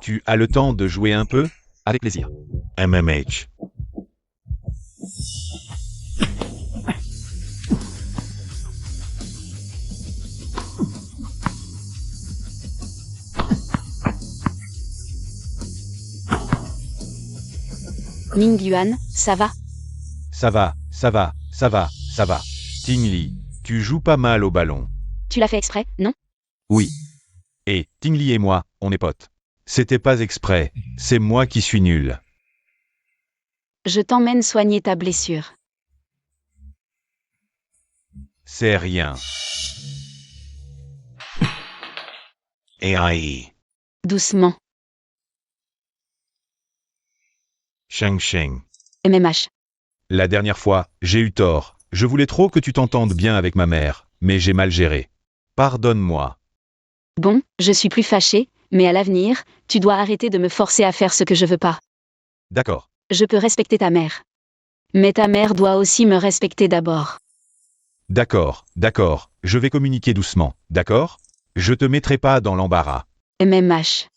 Tu as le temps de jouer un peu? Avec plaisir. MMH. Ning Yuan, ça va? Ça va, ça va, ça va, ça va. Tingli, tu joues pas mal au ballon. Tu l'as fait exprès, non? Oui. Et Tingli et moi, on est potes. C'était pas exprès, c'est moi qui suis nul. Je t'emmène soigner ta blessure. C'est rien. AI. Doucement. Sheng Sheng. MMH. La dernière fois, j'ai eu tort. Je voulais trop que tu t'entendes bien avec ma mère, mais j'ai mal géré. Pardonne-moi. Bon, je suis plus fâchée, mais à l'avenir, tu dois arrêter de me forcer à faire ce que je veux pas. D'accord. Je peux respecter ta mère. Mais ta mère doit aussi me respecter d'abord. D'accord, d'accord. Je vais communiquer doucement, d'accord? Je te mettrai pas dans l'embarras. MMH.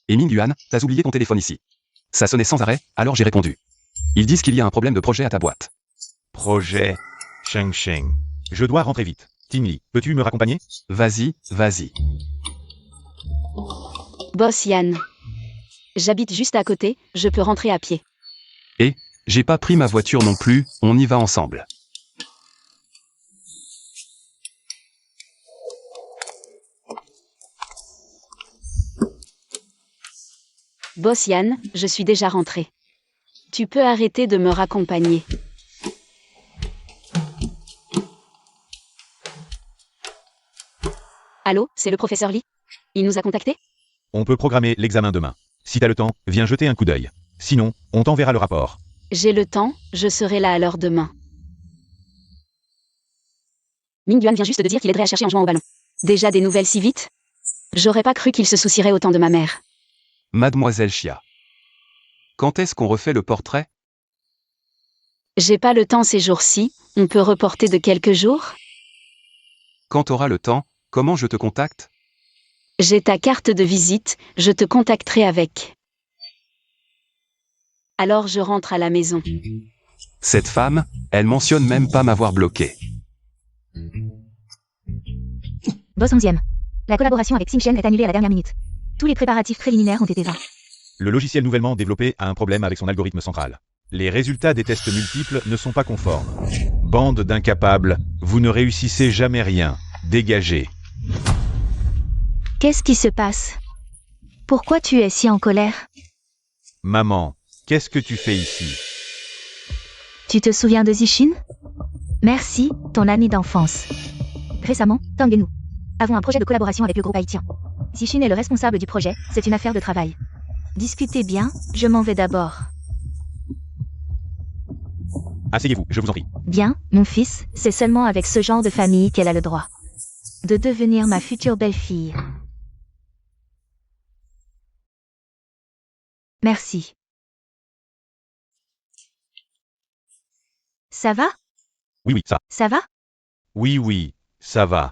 Et Ming Yuan, t'as oublié ton téléphone ici. Ça sonnait sans arrêt, alors j'ai répondu. Ils disent qu'il y a un problème de projet à ta boîte. Projet. Sheng Sheng. Je dois rentrer vite. Tingli, peux-tu me raccompagner? Vas-y, vas-y. Boss Yann. J'habite juste à côté, je peux rentrer à pied. Et, j'ai pas pris ma voiture non plus, on y va ensemble. Boss Yann, je suis déjà rentré. Tu peux arrêter de me raccompagner. Allô, c'est le professeur Lee? Il nous a contactés? On peut programmer l'examen demain. Si t'as le temps, viens jeter un coup d'œil. Sinon, on t'enverra le rapport. J'ai le temps, je serai là à l'heure demain. Ming Yuan vient juste de dire qu'il aiderait à chercher en jouant au ballon. Déjà des nouvelles si vite? J'aurais pas cru qu'il se soucierait autant de ma mère. Mademoiselle Xia. Quand est-ce qu'on refait le portrait? J'ai pas le temps ces jours-ci, on peut reporter de quelques jours? Quand t'auras le temps, comment je te contacte? J'ai ta carte de visite, je te contacterai avec. Alors je rentre à la maison. Cette femme, elle mentionne même pas m'avoir bloqué. Boss 11e. La collaboration avec Xingchen est annulée à la dernière minute. Tous les préparatifs préliminaires ont été vains. Le logiciel nouvellement développé a un problème avec son algorithme central. Les résultats des tests multiples ne sont pas conformes. Bande d'incapables, vous ne réussissez jamais rien. Dégagez. Qu'est-ce qui se passe? Pourquoi tu es si en colère? Maman, qu'est-ce que tu fais ici? Tu te souviens de Zishin? Merci, ton ami d'enfance. Récemment, Tang et nous avons un projet de collaboration avec le groupe haïtien. Zishin est le responsable du projet, c'est une affaire de travail. Discutez bien, je m'en vais d'abord. Asseyez-vous, je vous en prie. Bien, mon fils, c'est seulement avec ce genre de famille qu'elle a le droit de devenir ma future belle-fille. Merci. Ça va? Oui, ça. Ça va? Oui, ça va.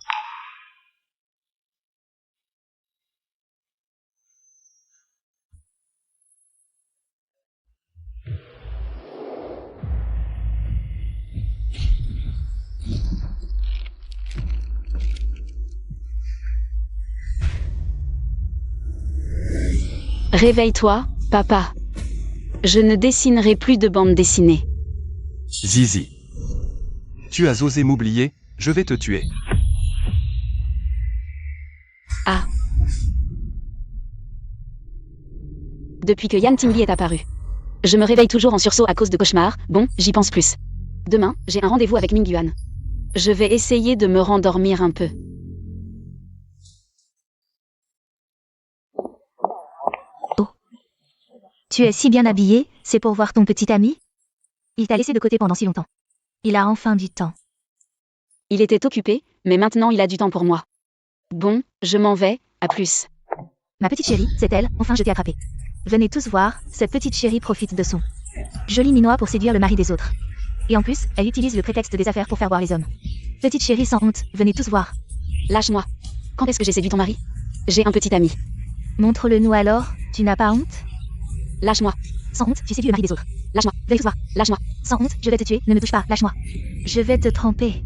Réveille-toi, papa. Je ne dessinerai plus de bande dessinée. Zizi. Tu as osé m'oublier, je vais te tuer. Ah. Depuis que Yan Tingli est apparu. Je me réveille toujours en sursaut à cause de cauchemars, bon, j'y pense plus. Demain, j'ai un rendez-vous avec Ming Yuan. Je vais essayer de me rendormir un peu. Tu es si bien habillé, c'est pour voir ton petit ami? Il t'a laissé de côté pendant si longtemps. Il a enfin du temps. Il était occupé, mais maintenant il a du temps pour moi. Bon, je m'en vais, à plus. Ma petite chérie, c'est elle, enfin je t'ai attrapée. Venez tous voir, cette petite chérie profite de son joli minois pour séduire le mari des autres. Et en plus, elle utilise le prétexte des affaires pour faire boire les hommes. Petite chérie sans honte, venez tous voir. Lâche-moi. Quand est-ce que j'ai séduit ton mari? J'ai un petit ami. Montre-le-nous alors, tu n'as pas honte? Lâche-moi. Sans honte, tu séduis le mari des autres. Lâche-moi, venez tous voir, lâche-moi. Sans honte, je vais te tuer, ne me touche pas, lâche-moi. Je vais te tremper.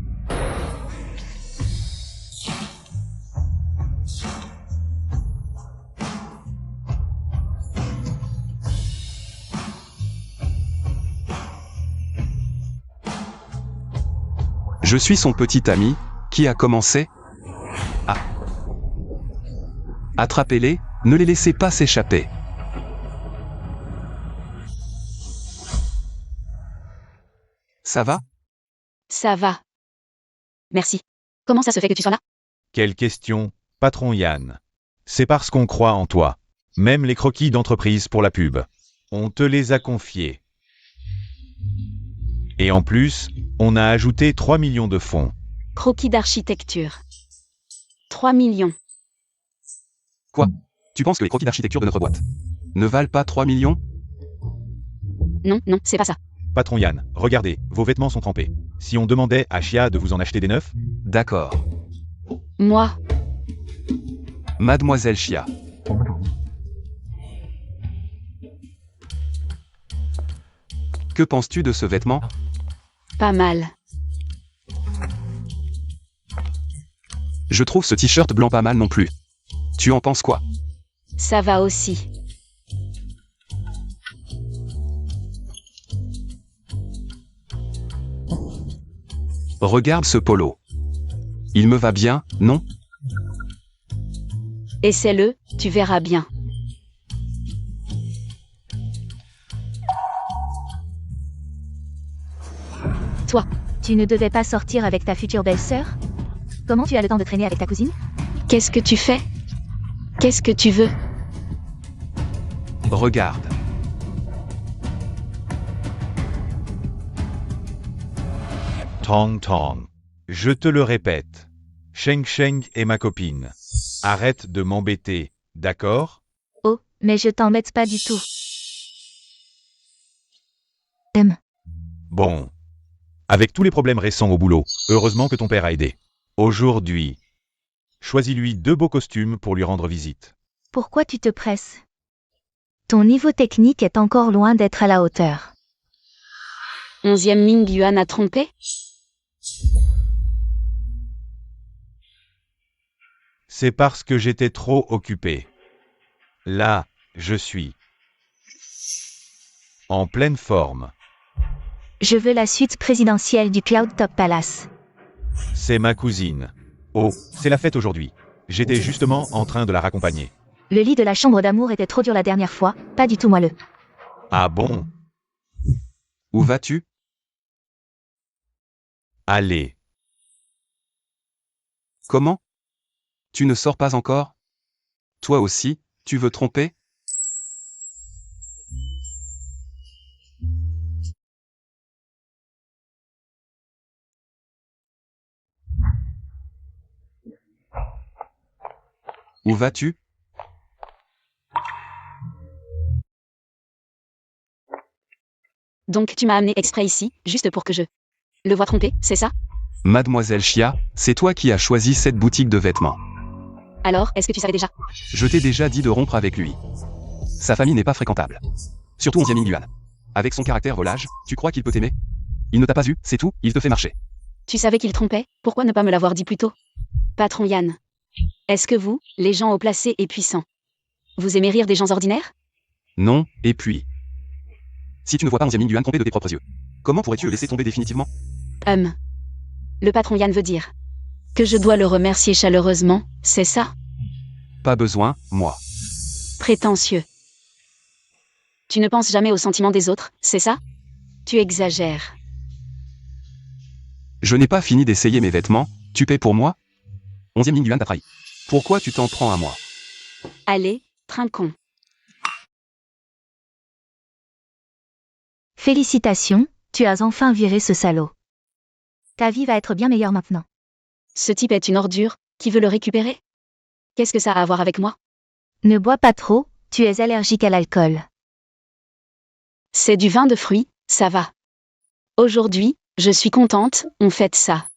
Je suis son petit ami, qui a commencé? Ah. Attrapez-les, ne les laissez pas s'échapper. Ça va? Ça va. Merci. Comment ça se fait que tu sois là? Quelle question, patron Yann. C'est parce qu'on croit en toi. Même les croquis d'entreprise pour la pub. On te les a confiés. Et en plus, on a ajouté 3 millions de fonds. Croquis d'architecture. 3 millions. Quoi? Tu penses que les croquis d'architecture de notre boîte ne valent pas 3 millions? Non, non, c'est pas ça. Patron Yann, regardez, vos vêtements sont trempés. Si on demandait à Chia de vous en acheter des neufs? D'accord. Moi, Mademoiselle Chia. Que penses-tu de ce vêtement? pas mal. Je trouve ce t-shirt blanc pas mal non plus. Tu en penses quoi? Ça va aussi. Regarde ce polo. Il me va bien, non? Essaie-le, tu verras bien. Toi, Tu ne devais pas sortir avec ta future belle-sœur? Comment tu as le temps de traîner avec ta cousine? qu'est-ce que tu fais? Qu'est-ce que tu veux? Regarde. Tong Tong. Je te le répète. Sheng Sheng est ma copine. Arrête de m'embêter, d'accord? Oh, mais je t'embête pas du tout. Bon. Avec tous les problèmes récents au boulot, heureusement que ton père a aidé. Aujourd'hui, choisis-lui 2 beaux costumes pour lui rendre visite. Pourquoi tu te presses? Ton niveau technique est encore loin d'être à la hauteur. 11e Ming Yuan a trompé? C'est parce que j'étais trop occupé. Là, je suis en pleine forme. Je veux la suite présidentielle du Cloud Top Palace. C'est ma cousine. Oh, c'est la fête aujourd'hui. J'étais justement en train de la raccompagner. Le lit de la chambre d'amour était trop dur la dernière fois, pas du tout moelleux. Ah bon? Où vas-tu? Allez. Comment? Tu ne sors pas encore? Toi aussi, tu veux tromper? Où vas-tu? Donc tu m'as amené exprès ici, juste pour que je le voie tromper, c'est ça? Mademoiselle Chia, c'est toi qui as choisi cette boutique de vêtements. Alors, est-ce que tu savais déjà? Je t'ai déjà dit de rompre avec lui. Sa famille n'est pas fréquentable. Surtout 11e Ming Yuan. Avec son caractère volage, tu crois qu'il peut t'aimer? Il ne t'a pas eu, c'est tout, il te fait marcher. Tu savais qu'il trompait, pourquoi ne pas me l'avoir dit plus tôt? Patron Yan. Est-ce que vous, les gens haut placés et puissants, vous aimez rire des gens ordinaires? Non, et puis... Si tu ne vois pas 11e Ming Yuan tromper de tes propres yeux, comment pourrais-tu le laisser tomber définitivement? Le patron Yan veut dire que je dois le remercier chaleureusement, c'est ça? Pas besoin, moi. Prétentieux. Tu ne penses jamais aux sentiments des autres, c'est ça? Tu exagères. Je n'ai pas fini d'essayer mes vêtements, tu paies pour moi? 11e Ming Yuan t'a trahi. Pourquoi tu t'en prends à moi? Allez, trinquons. Félicitations, tu as enfin viré ce salaud. Ta vie va être bien meilleure maintenant. Ce type est une ordure, qui veut le récupérer? Qu'est-ce que ça a à voir avec moi? Ne bois pas trop, tu es allergique à l'alcool. C'est du vin de fruits, ça va. Aujourd'hui, je suis contente, on fête ça.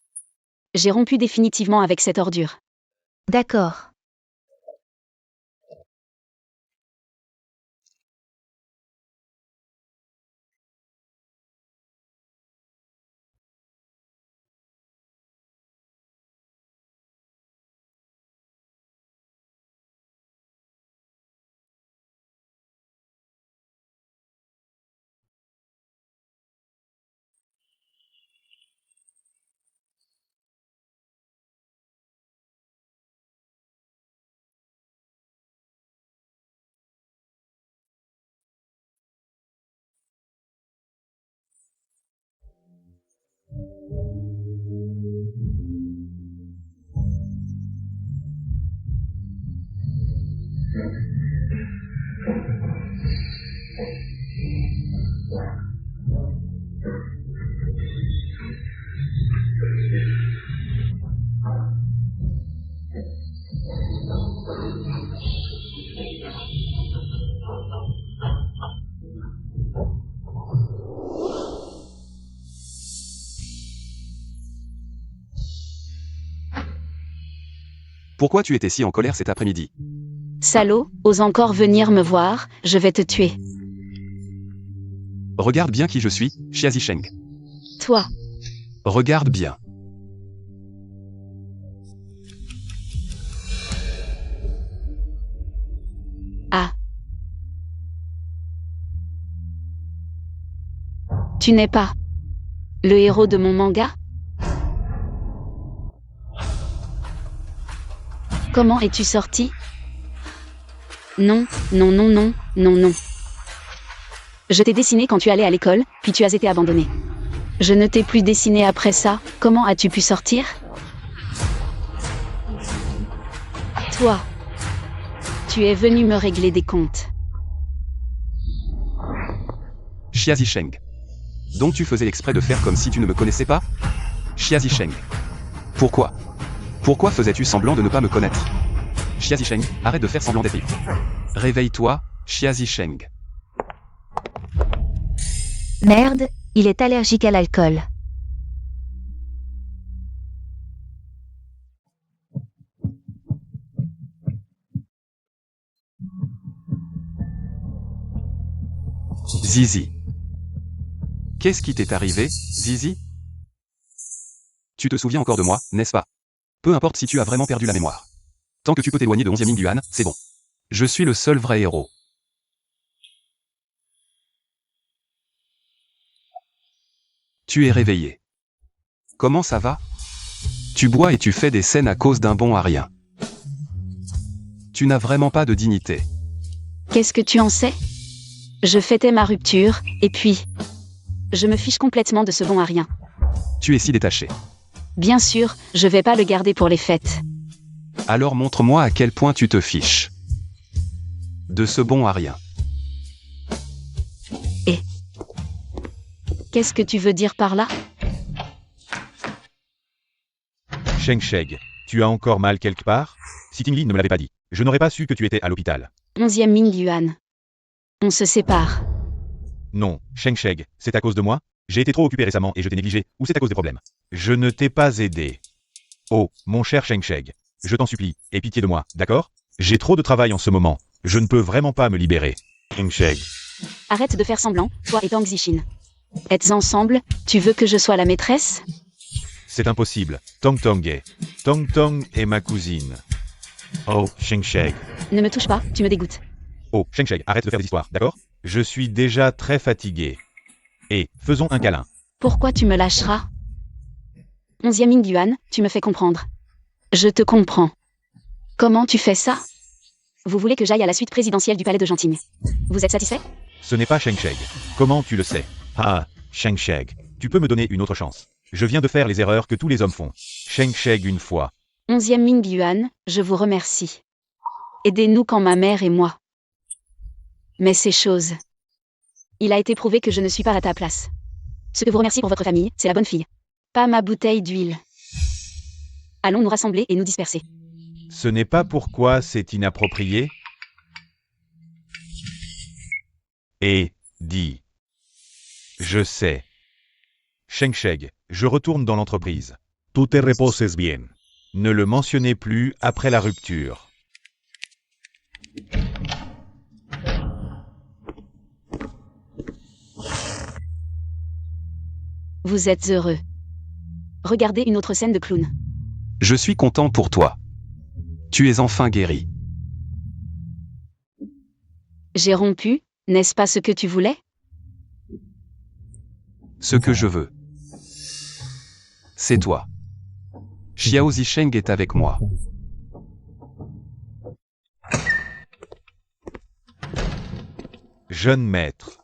J'ai rompu définitivement avec cette ordure. D'accord. Pourquoi tu étais si en colère cet après-midi? Salaud, ose encore venir me voir, je vais te tuer. Regarde bien qui je suis, Xia Zisheng. Toi. Regarde bien. Ah. Tu n'es pas le héros de mon manga? Comment es-tu sorti? Non, non, non, non, non, non. Je t'ai dessiné quand tu allais à l'école, puis tu as été abandonné. Je ne t'ai plus dessiné après ça, comment as-tu pu sortir? Toi. Tu es venu me régler des comptes. Xia Zisheng. Donc tu faisais exprès de faire comme si tu ne me connaissais pas? Xia Zisheng. Pourquoi? Pourquoi faisais-tu semblant de ne pas me connaître? Xia Zisheng, arrête de faire semblant d'être ivre. Réveille-toi, Xia Zisheng. Merde, Il est allergique à l'alcool. Zizi. Qu'est-ce qui t'est arrivé, Zizi? Tu te souviens encore de moi, n'est-ce pas? Peu importe si tu as vraiment perdu la mémoire. Tant que tu peux t'éloigner de 11e Ming-Yuan, c'est bon. Je suis le seul vrai héros. Tu es réveillé. Comment ça va? Tu bois et tu fais des scènes à cause d'un bon à rien. Tu n'as vraiment pas de dignité. Qu'est-ce que tu en sais? Je fêtais ma rupture, et puis... Je me fiche complètement de ce bon à rien. Tu es si détaché. Bien sûr, je vais pas le garder pour les fêtes. Alors montre-moi à quel point tu te fiches. De ce bon à rien. Qu'est-ce que tu veux dire par là? Sheng Sheg, tu as encore mal quelque part? Si Tingli ne me l'avait pas dit, je n'aurais pas su que tu étais à l'hôpital. 11e Ming-Yuan. On se sépare. Non, Sheng Sheg, c'est à cause de moi? J'ai été trop occupé récemment et je t'ai négligé, ou c'est à cause des problèmes? Je ne t'ai pas aidé. Oh, mon cher Sheng Sheg, je t'en supplie, aie pitié de moi, d'accord? J'ai trop de travail en ce moment, je ne peux vraiment pas me libérer. Sheng Sheg. Arrête de faire semblant, toi et Tang Zixin. Êtes ensemble, tu veux que je sois la maîtresse? C'est impossible. Tong Tong est ma cousine. Oh, Sheng Sheg. Ne me touche pas, tu me dégoûtes. Oh, Sheng Sheg, arrête de faire des histoires, d'accord? Je suis déjà très fatigué. Et, faisons un câlin. Pourquoi tu me lâcheras? 11e Ming-Yuan, tu me fais comprendre. Je te comprends. Comment tu fais ça? Vous voulez que j'aille à la suite présidentielle du palais de Genting. Vous êtes satisfait? Ce n'est pas Sheng Sheg. Comment tu le sais? Ah, Sheng Sheg, tu peux me donner une autre chance. Je viens de faire les erreurs que tous les hommes font. Sheng Sheg une fois. 11e Ming-Yuan, je vous remercie. Aidez-nous quand ma mère et moi. Mais ces choses. Il a été prouvé que je ne suis pas à ta place. Ce que vous remercie pour votre famille, c'est la bonne fille. Pas ma bouteille d'huile. Allons nous rassembler et nous disperser. Ce n'est pas pourquoi c'est inapproprié. Et, dis. Je sais. Sheng Sheg, je retourne dans l'entreprise. Tu te reposes bien. Ne le mentionnez plus après la rupture. Vous êtes heureux. Regardez une autre scène de clown. Je suis content pour toi. Tu es enfin guéri. J'ai rompu, n'est-ce pas ce que tu voulais? Ce que je veux. C'est toi. Xiao Zisheng est avec moi. Jeune maître.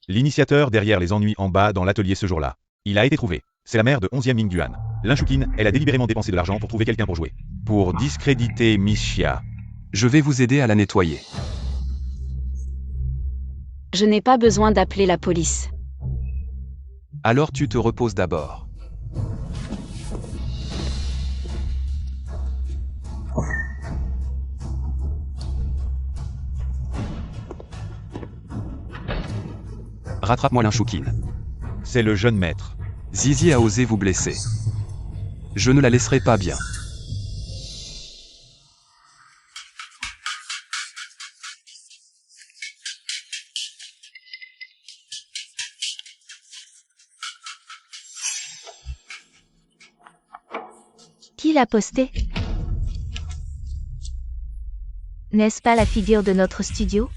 L'initiateur derrière les ennuis en bas dans l'atelier ce jour-là. Il a été trouvé. C'est la mère de 11e Ming-Yuan. Linshukin, elle a délibérément dépensé de l'argent pour trouver quelqu'un pour jouer. Pour discréditer Miss Xia. Je vais vous aider à la nettoyer. Je n'ai pas besoin d'appeler la police. Alors tu te reposes d'abord. Rattrape-moi Linshukin. C'est le jeune maître. Zizi a osé vous blesser. Je ne la laisserai pas bien. Qui l'a posté? N'est-ce pas la figure de notre studio?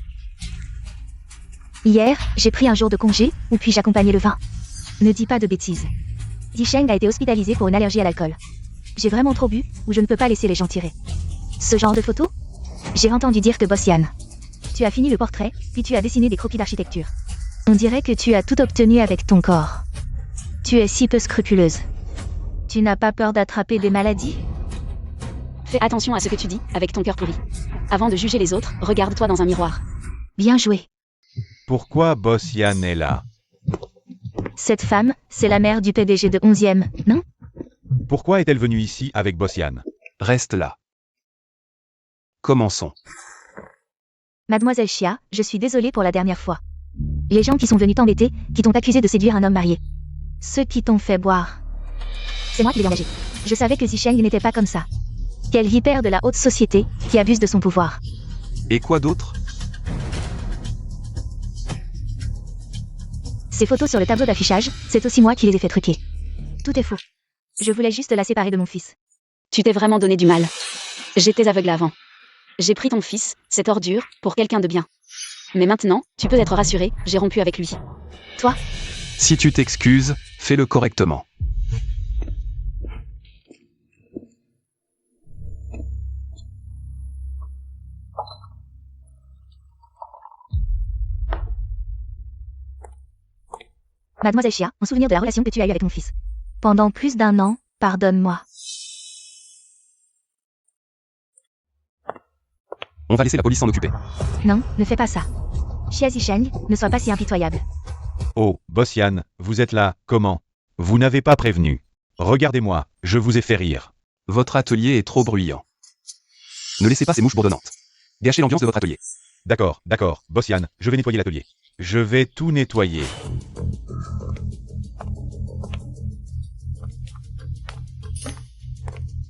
Hier, j'ai pris un jour de congé, ou puis j'accompagnais le vin. Ne dis pas de bêtises. Zisheng a été hospitalisé pour une allergie à l'alcool. J'ai vraiment trop bu, ou je ne peux pas laisser les gens tirer. Ce genre de photo? J'ai entendu dire que Boss Yan. Tu as fini le portrait, puis tu as dessiné des croquis d'architecture. On dirait que tu as tout obtenu avec ton corps. Tu es si peu scrupuleuse. Tu n'as pas peur d'attraper des maladies? Fais attention à ce que tu dis, avec ton cœur pourri. Avant de juger les autres, regarde-toi dans un miroir. Bien joué. Pourquoi Boss Yan est là? Cette femme, c'est la mère du PDG de 11e, non? Pourquoi est-elle venue ici avec Boss Yan? Reste là. Commençons. Mademoiselle Xia, je suis désolée pour la dernière fois. Les gens qui sont venus t'embêter, qui t'ont accusé de séduire un homme marié. Ceux qui t'ont fait boire. C'est moi qui l'ai engagé. Je savais que Zisheng n'était pas comme ça. Quelle vipère de la haute société, qui abuse de son pouvoir. Et quoi d'autre? Ces photos sur le tableau d'affichage, c'est aussi moi qui les ai fait truquer. Tout est faux. Je voulais juste la séparer de mon fils. Tu t'es vraiment donné du mal. J'étais aveugle avant. J'ai pris ton fils, cette ordure, pour quelqu'un de bien. Mais maintenant, tu peux être rassuré, j'ai rompu avec lui. Toi? Si tu t'excuses, fais-le correctement. Mademoiselle Chia, en souvenir de la relation que tu as eue avec mon fils. Pendant plus d'1 an, pardonne-moi. On va laisser la police s'en occuper. Non, ne fais pas ça. Xia Zisheng, ne sois pas si impitoyable. Oh, Boss Yan, vous êtes là, comment? Vous n'avez pas prévenu. Regardez-moi, je vous ai fait rire. Votre atelier est trop bruyant. Ne laissez pas ces mouches bourdonnantes. Gâchez l'ambiance de votre atelier. D'accord, Boss Yan, je vais nettoyer l'atelier. Je vais tout nettoyer.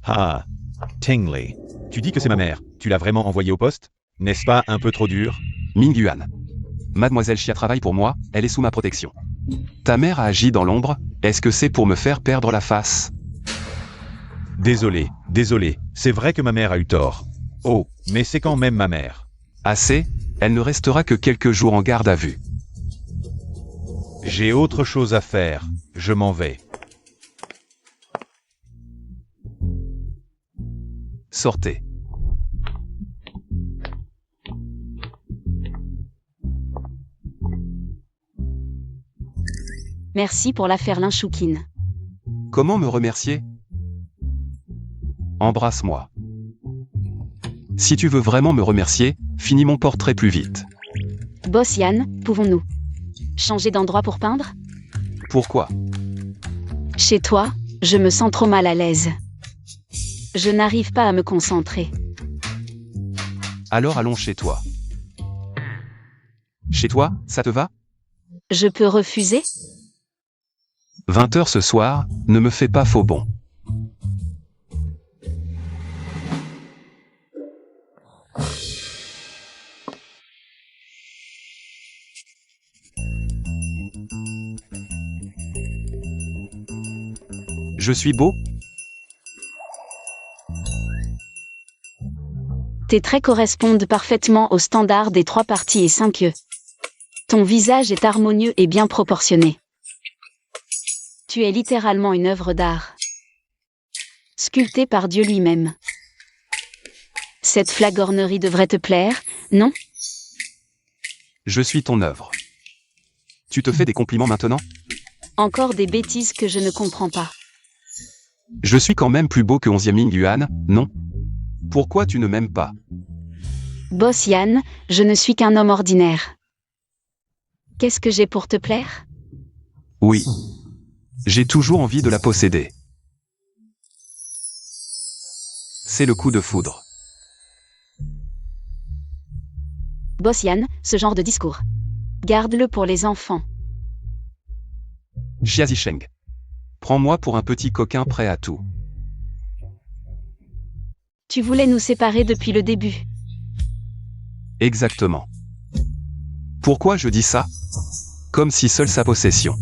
Ah, Tingley. Tu dis que c'est ma mère. Tu l'as vraiment envoyée au poste? N'est-ce pas un peu trop dur? Ming Yuan. Mademoiselle Chia travaille pour moi, elle est sous ma protection. Ta mère a agi dans l'ombre, est-ce que c'est pour me faire perdre la face? Désolé, c'est vrai que ma mère a eu tort. Oh, mais c'est quand même ma mère. Assez, elle ne restera que quelques jours en garde à vue. J'ai autre chose à faire, je m'en vais. Sortez. Merci pour l'affaire Linchoukine. Comment me remercier? Embrasse-moi. Si tu veux vraiment me remercier, finis mon portrait plus vite. Boss Yan, pouvons-nous changer d'endroit pour peindre? Pourquoi? Chez toi, je me sens trop mal à l'aise. Je n'arrive pas à me concentrer. Alors allons chez toi. Chez toi, ça te va? Je peux refuser? 20h ce soir, ne me fais pas faux bon. Je suis beau? Tes traits correspondent parfaitement aux standards des 3 parties et 5 yeux. Ton visage est harmonieux et bien proportionné. Tu es littéralement une œuvre d'art. Sculptée par Dieu lui-même. Cette flagornerie devrait te plaire, non? Je suis ton œuvre. Tu te fais des compliments maintenant? Encore des bêtises que je ne comprends pas. Je suis quand même plus beau que 11e Ming Yuan, non? Pourquoi tu ne m'aimes pas? Boss Yan, je ne suis qu'un homme ordinaire. Qu'est-ce que j'ai pour te plaire? Oui. J'ai toujours envie de la posséder. C'est le coup de foudre. Boss Yan, ce genre de discours. Garde-le pour les enfants. Xia Zisheng. Prends-moi pour un petit coquin prêt à tout. Tu voulais nous séparer depuis le début. Exactement. Pourquoi je dis ça? Comme si seule sa possession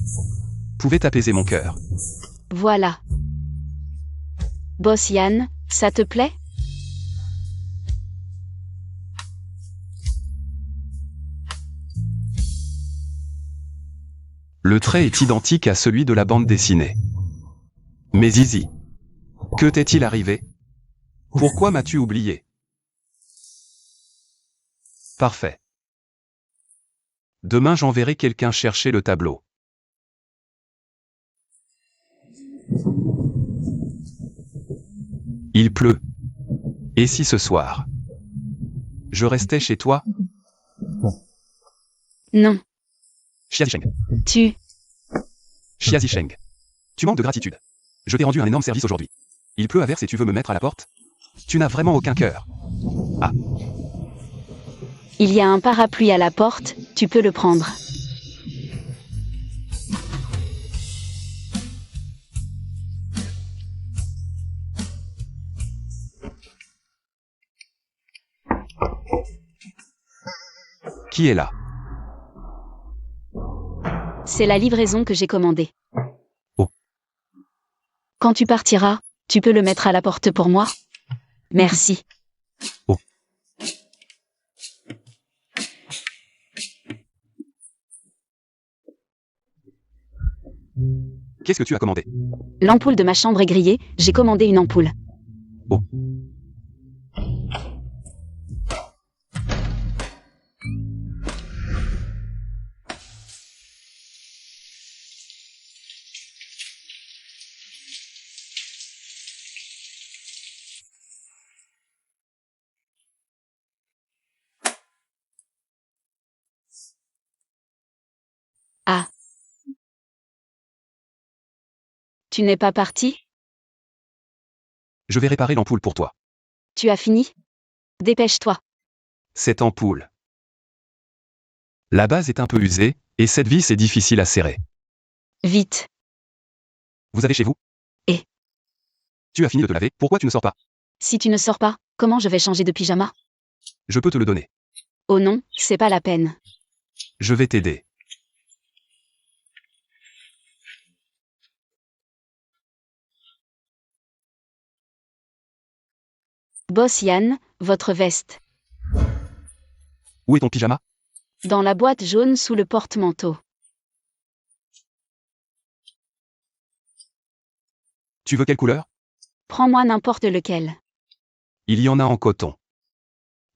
pouvait apaiser mon cœur. Voilà. Boss Yan, ça te plaît? Le trait est identique à celui de la bande dessinée. Mais Zizi, que t'est-il arrivé? Pourquoi m'as-tu oublié? Parfait. Demain j'enverrai quelqu'un chercher le tableau. Il pleut. Et si ce soir, je restais chez toi? Non. Xia Zisheng. Xia Zisheng. Tu manques de gratitude. Je t'ai rendu un énorme service aujourd'hui. Il pleut à verse et tu veux me mettre à la porte? Tu n'as vraiment aucun cœur. Ah. Il y a un parapluie à la porte, tu peux le prendre. Qui est là? C'est la livraison que j'ai commandée. Oh. Quand tu partiras, tu peux le mettre à la porte pour moi? Merci. Oh. Qu'est-ce que tu as commandé? L'ampoule de ma chambre est grillée, j'ai commandé une ampoule. Oh. Ah. Tu n'es pas parti? Je vais réparer l'ampoule pour toi. Tu as fini? Dépêche-toi. Cette ampoule. La base est un peu usée, et cette vis est difficile à serrer. Vite. Vous avez chez vous? Et? Tu as fini de te laver, pourquoi tu ne sors pas? Si tu ne sors pas, comment je vais changer de pyjama? Je peux te le donner. Oh non, c'est pas la peine. Je vais t'aider. Boss Yann, votre veste. Où est ton pyjama? Dans la boîte jaune sous le porte-manteau. Tu veux quelle couleur? Prends-moi n'importe lequel. Il y en a en coton.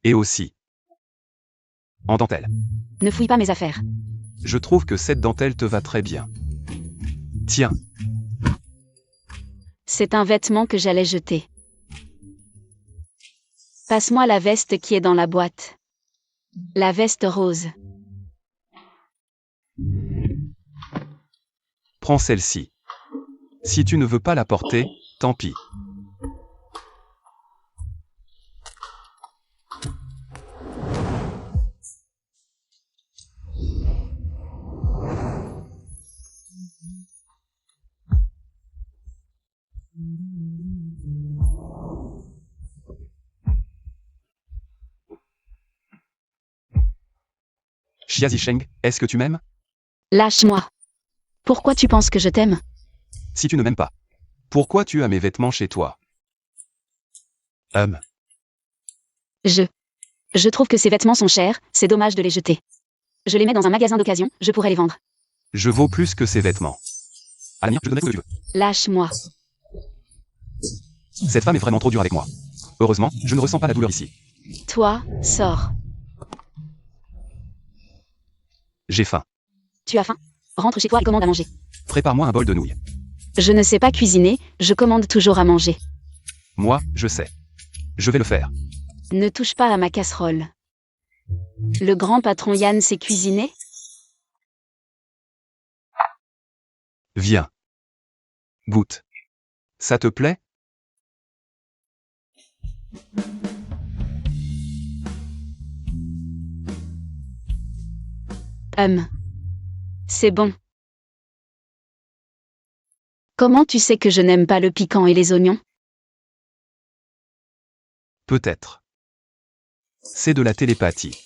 Et aussi en dentelle. Ne fouille pas mes affaires. Je trouve que cette dentelle te va très bien. Tiens, C'est un vêtement que j'allais jeter. Passe-moi la veste qui est dans la boîte. La veste rose. prends celle-ci. Si tu ne veux pas la porter, tant pis. Xia Zisheng, est-ce que tu m'aimes? Lâche-moi. Pourquoi tu penses que je t'aime? Si tu ne m'aimes pas, pourquoi tu as mes vêtements chez toi? Je trouve que ces vêtements sont chers, c'est dommage de les jeter. Je les mets dans un magasin d'occasion, je pourrais les vendre. Je vaux plus que ces vêtements. Alamir, je te donnerai ce que tu veux. Lâche-moi. Cette femme est vraiment trop dure avec moi. Heureusement, je ne ressens pas la douleur ici. Toi, sors. J'ai faim. Tu as faim? Rentre chez toi et commande à manger. Prépare-moi un bol de nouilles. Je ne sais pas cuisiner, je commande toujours à manger. Moi, je sais. Je vais le faire. Ne touche pas à ma casserole. Le grand patron Yann sait cuisiner? Viens. Goûte. Ça te plaît? C'est bon. Comment tu sais que je n'aime pas le piquant et les oignons? Peut-être. C'est de la télépathie.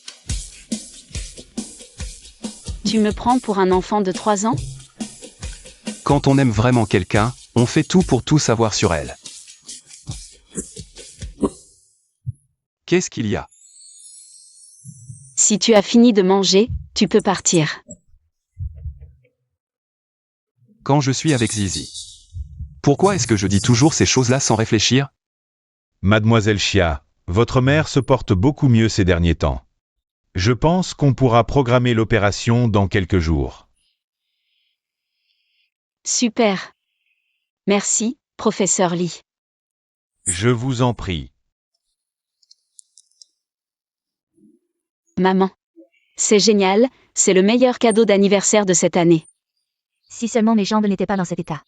Tu me prends pour un enfant de 3 ans? Quand on aime vraiment quelqu'un, on fait tout pour tout savoir sur elle. Qu'est-ce qu'il y a? Si tu as fini de manger, tu peux partir. Quand je suis avec Zizi. Pourquoi est-ce que je dis toujours ces choses-là sans réfléchir? Mademoiselle Xia, votre mère se porte beaucoup mieux ces derniers temps. Je pense qu'on pourra programmer l'opération dans quelques jours. Super. Merci, professeur Lee. Je vous en prie. Maman. C'est génial, c'est le meilleur cadeau d'anniversaire de cette année. Si seulement mes jambes n'étaient pas dans cet état.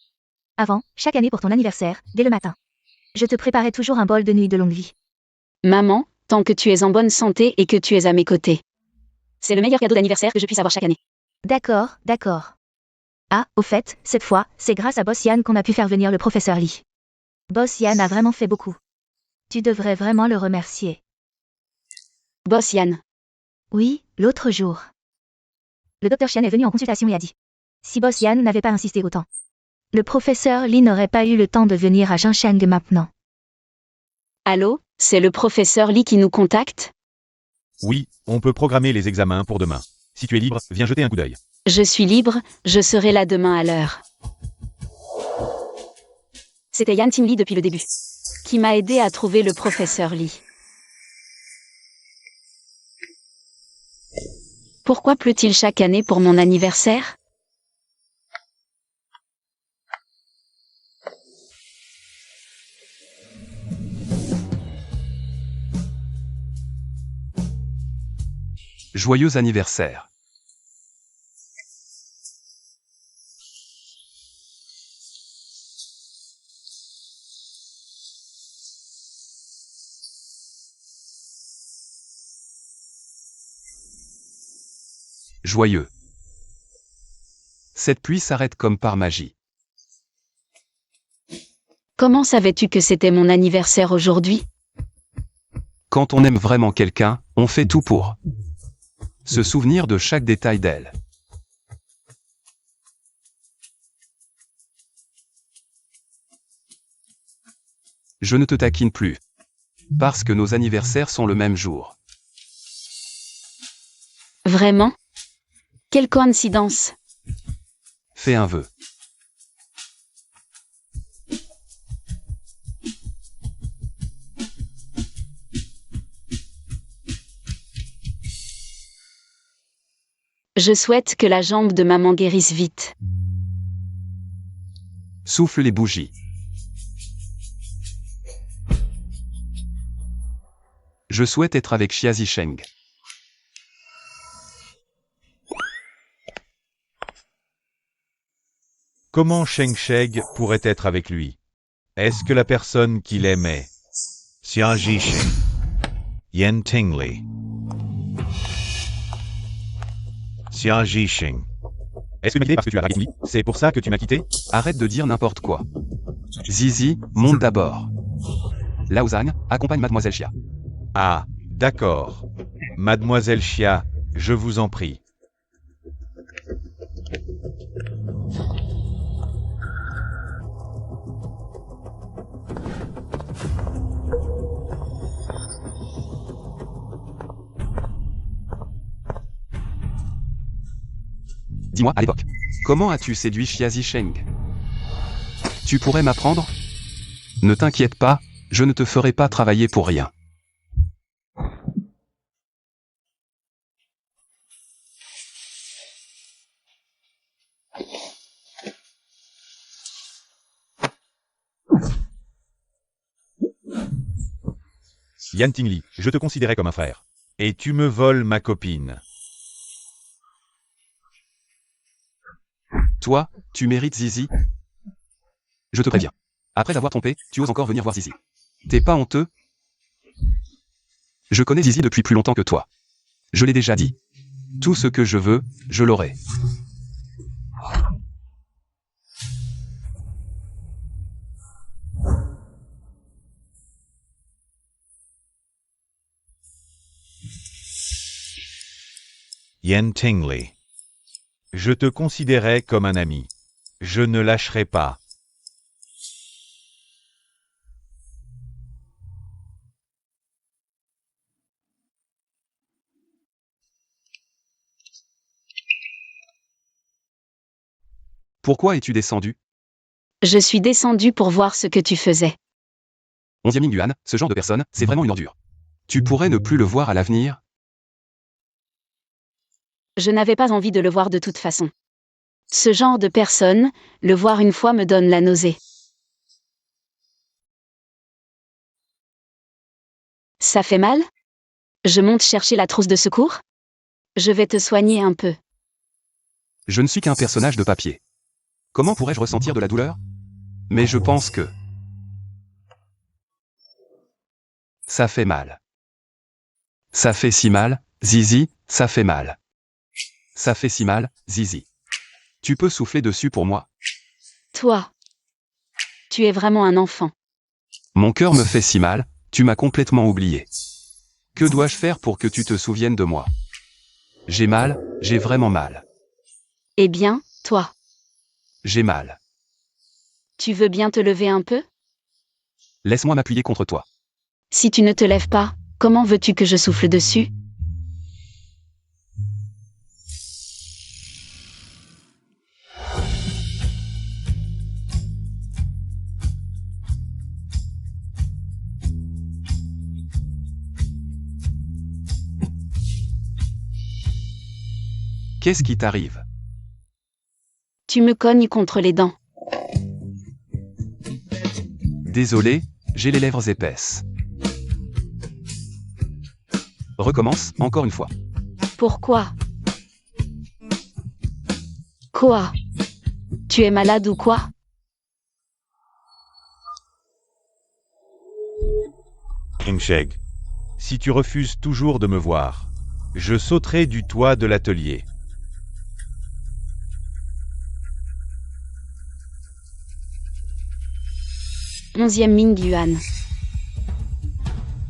Avant, chaque année pour ton anniversaire, dès le matin. Je te préparais toujours un bol de nuit de longue vie. Maman, tant que tu es en bonne santé et que tu es à mes côtés. C'est le meilleur cadeau d'anniversaire que je puisse avoir chaque année. D'accord, d'accord. Ah, au fait, cette fois, c'est grâce à Boss Yann qu'on a pu faire venir le professeur Lee. Boss Yann a vraiment fait beaucoup. Tu devrais vraiment le remercier. Boss Yann. Oui, L'autre jour, le docteur Chen est venu en consultation et a dit. Si Boss Yan n'avait pas insisté autant, le professeur Li n'aurait pas eu le temps de venir à Zhangsheng maintenant. Allô, c'est le professeur Li qui nous contacte? Oui, on peut programmer les examens pour demain. Si tu es libre, viens jeter un coup d'œil. Je suis libre, je serai là demain à l'heure. C'était Yan Ting Li depuis le début, qui m'a aidé à trouver le professeur Li. Pourquoi pleut-il chaque année pour mon anniversaire? Joyeux anniversaire. Joyeux. Cette pluie s'arrête comme par magie. Comment savais-tu que c'était mon anniversaire aujourd'hui? Quand on aime vraiment quelqu'un, on fait tout pour se souvenir de chaque détail d'elle. Je ne te taquine plus. Parce que nos anniversaires sont le même jour. Vraiment? Quelle coïncidence! Fais un vœu. Je souhaite que la jambe de maman guérisse vite. Souffle les bougies. Je souhaite être avec Xia Zisheng. Comment Sheng Sheng pourrait être avec lui? Est-ce que la personne qu'il aimait? Xia Zisheng. Yan Tingli. Xia Zisheng. Est-ce que tu m'as quitté parce que tu as dragué Tingli? C'est pour ça que tu m'as quitté? Arrête de dire n'importe quoi. Zizi, monte d'abord. Lao Zhang, accompagne Mademoiselle Xia. Ah, d'accord. Mademoiselle Xia, je vous en prie. Dis-moi, à l'époque, comment as-tu séduit Xia Zisheng? Tu pourrais m'apprendre? Ne t'inquiète pas, je ne te ferai pas travailler pour rien. Yan Tingli, je te considérais comme un frère. Et tu me voles ma copine. Toi, tu mérites Zizi? Je te préviens. Après avoir trompé, tu oses encore venir voir Zizi. T'es pas honteux? Je connais Zizi depuis plus longtemps que toi. Je l'ai déjà dit. Tout ce que je veux, je l'aurai. Yan Tingli. Je te considérais comme un ami. Je ne lâcherai pas. Pourquoi es-tu descendu? Je suis descendu pour voir ce que tu faisais. 11e Ling Yuan, ce genre de personne, c'est vraiment une ordure. Tu pourrais ne plus le voir à l'avenir? Je n'avais pas envie de le voir de toute façon. Ce genre de personne, le voir une fois me donne la nausée. Ça fait mal? Je monte chercher la trousse de secours? Je vais te soigner un peu. Je ne suis qu'un personnage de papier. Comment pourrais-je ressentir de la douleur? Mais je pense que... ça fait mal. Ça fait si mal, Zizi, ça fait mal. Ça fait si mal, Zizi. Tu peux souffler dessus pour moi? Toi. Tu es vraiment un enfant. Mon cœur me fait si mal, tu m'as complètement oublié. Que dois-je faire pour que tu te souviennes de moi? J'ai mal, j'ai vraiment mal. Eh bien, toi, J'ai mal. tu veux bien te lever un peu? Laisse-moi m'appuyer contre toi. Si tu ne te lèves pas, comment veux-tu que je souffle dessus? Qu'est-ce qui t'arrive? Tu me cognes contre les dents. Désolé, j'ai les lèvres épaisses. Recommence, encore une fois. Pourquoi? Quoi? Tu es malade ou quoi? Sheng, si tu refuses toujours de me voir, je sauterai du toit de l'atelier. 11e Ming Yuan.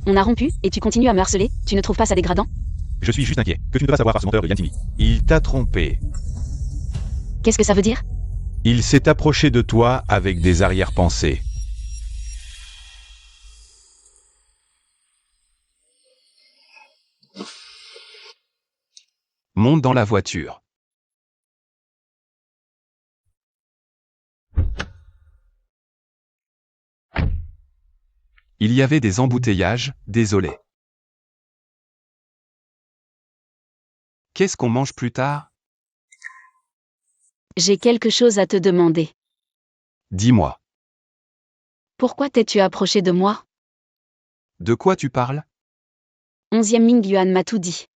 On a rompu, et tu continues à me harceler, tu ne trouves pas ça dégradant? Je suis juste inquiet, que tu ne peux pas savoir par ce menteur de Yan Timi. Il t'a trompé. Qu'est-ce que ça veut dire? Il s'est approché de toi avec des arrière-pensées. Monte dans la voiture. Il y avait des embouteillages, désolé. Qu'est-ce qu'on mange plus tard? J'ai quelque chose à te demander. Dis-moi. Pourquoi t'es-tu approché de moi? De quoi tu parles? 11e Ming Yuan m'a tout dit.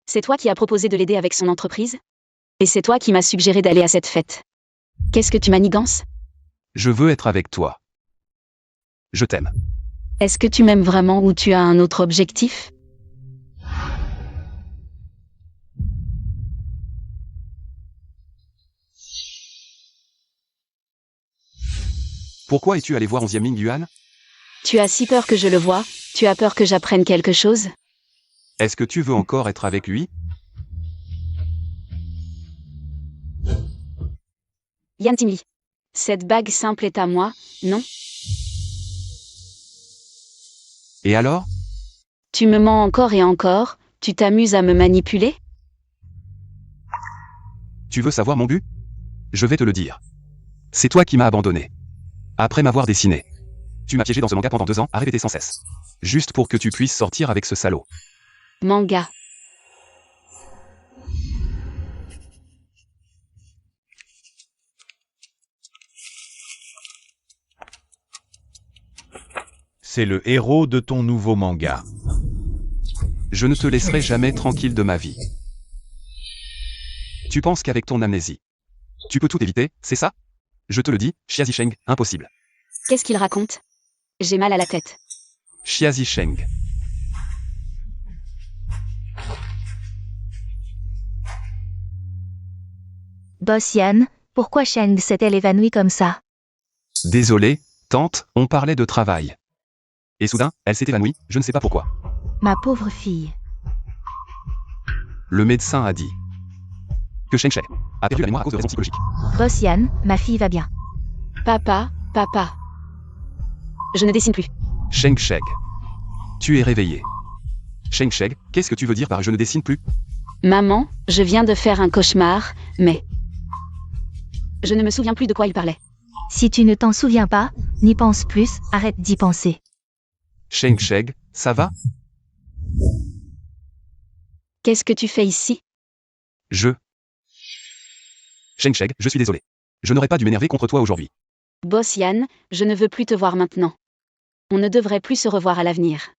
C'est toi qui as proposé de l'aider avec son entreprise? Et c'est toi qui m'as suggéré d'aller à cette fête. Qu'est-ce que tu manigances? Je veux être avec toi. Je t'aime. Est-ce que tu m'aimes vraiment ou tu as un autre objectif? Pourquoi es-tu allé voir 11e Ming Yuan? Tu as si peur que je le voie, tu as peur que j'apprenne quelque chose? Est-ce que tu veux encore être avec lui? Yan Timli. Cette bague simple est à moi, non? Et alors? Tu me mens encore et encore, tu t'amuses à me manipuler? Tu veux savoir mon but? Je vais te le dire. C'est toi qui m'as abandonné. Après m'avoir dessiné. Tu m'as piégé dans ce manga pendant 2 ans à répéter sans cesse. Juste pour que tu puisses sortir avec ce salaud. Manga. C'est le héros de ton nouveau manga. Je ne te laisserai jamais tranquille de ma vie. Tu penses qu'avec ton amnésie, tu peux tout éviter, c'est ça? Je te le dis, Xia Zisheng, impossible. Qu'est-ce qu'il raconte? J'ai mal à la tête. Xia Zisheng. Boss Yan, pourquoi Sheng s'est-elle évanouie comme ça? Désolé, tante, on parlait de travail. Et soudain, elle s'est évanouie, je ne sais pas pourquoi. Ma pauvre fille. Le médecin a dit que Sheng Sheng a perdu la mémoire à cause de raisons psychologiques. Boss Yan, ma fille va bien. Papa, papa. Je ne dessine plus. Sheng Sheng. Tu es réveillé. Sheng Sheng, qu'est-ce que tu veux dire par je ne dessine plus? Maman, je viens de faire un cauchemar, mais... Je ne me souviens plus de quoi il parlait. Si tu ne t'en souviens pas, n'y pense plus, arrête d'y penser. Sheng Sheng, ça va? Qu'est-ce que tu fais ici? Sheng Sheng, je suis désolé. Je n'aurais pas dû m'énerver contre toi aujourd'hui. Boss Yan, je ne veux plus te voir maintenant. On ne devrait plus se revoir à l'avenir.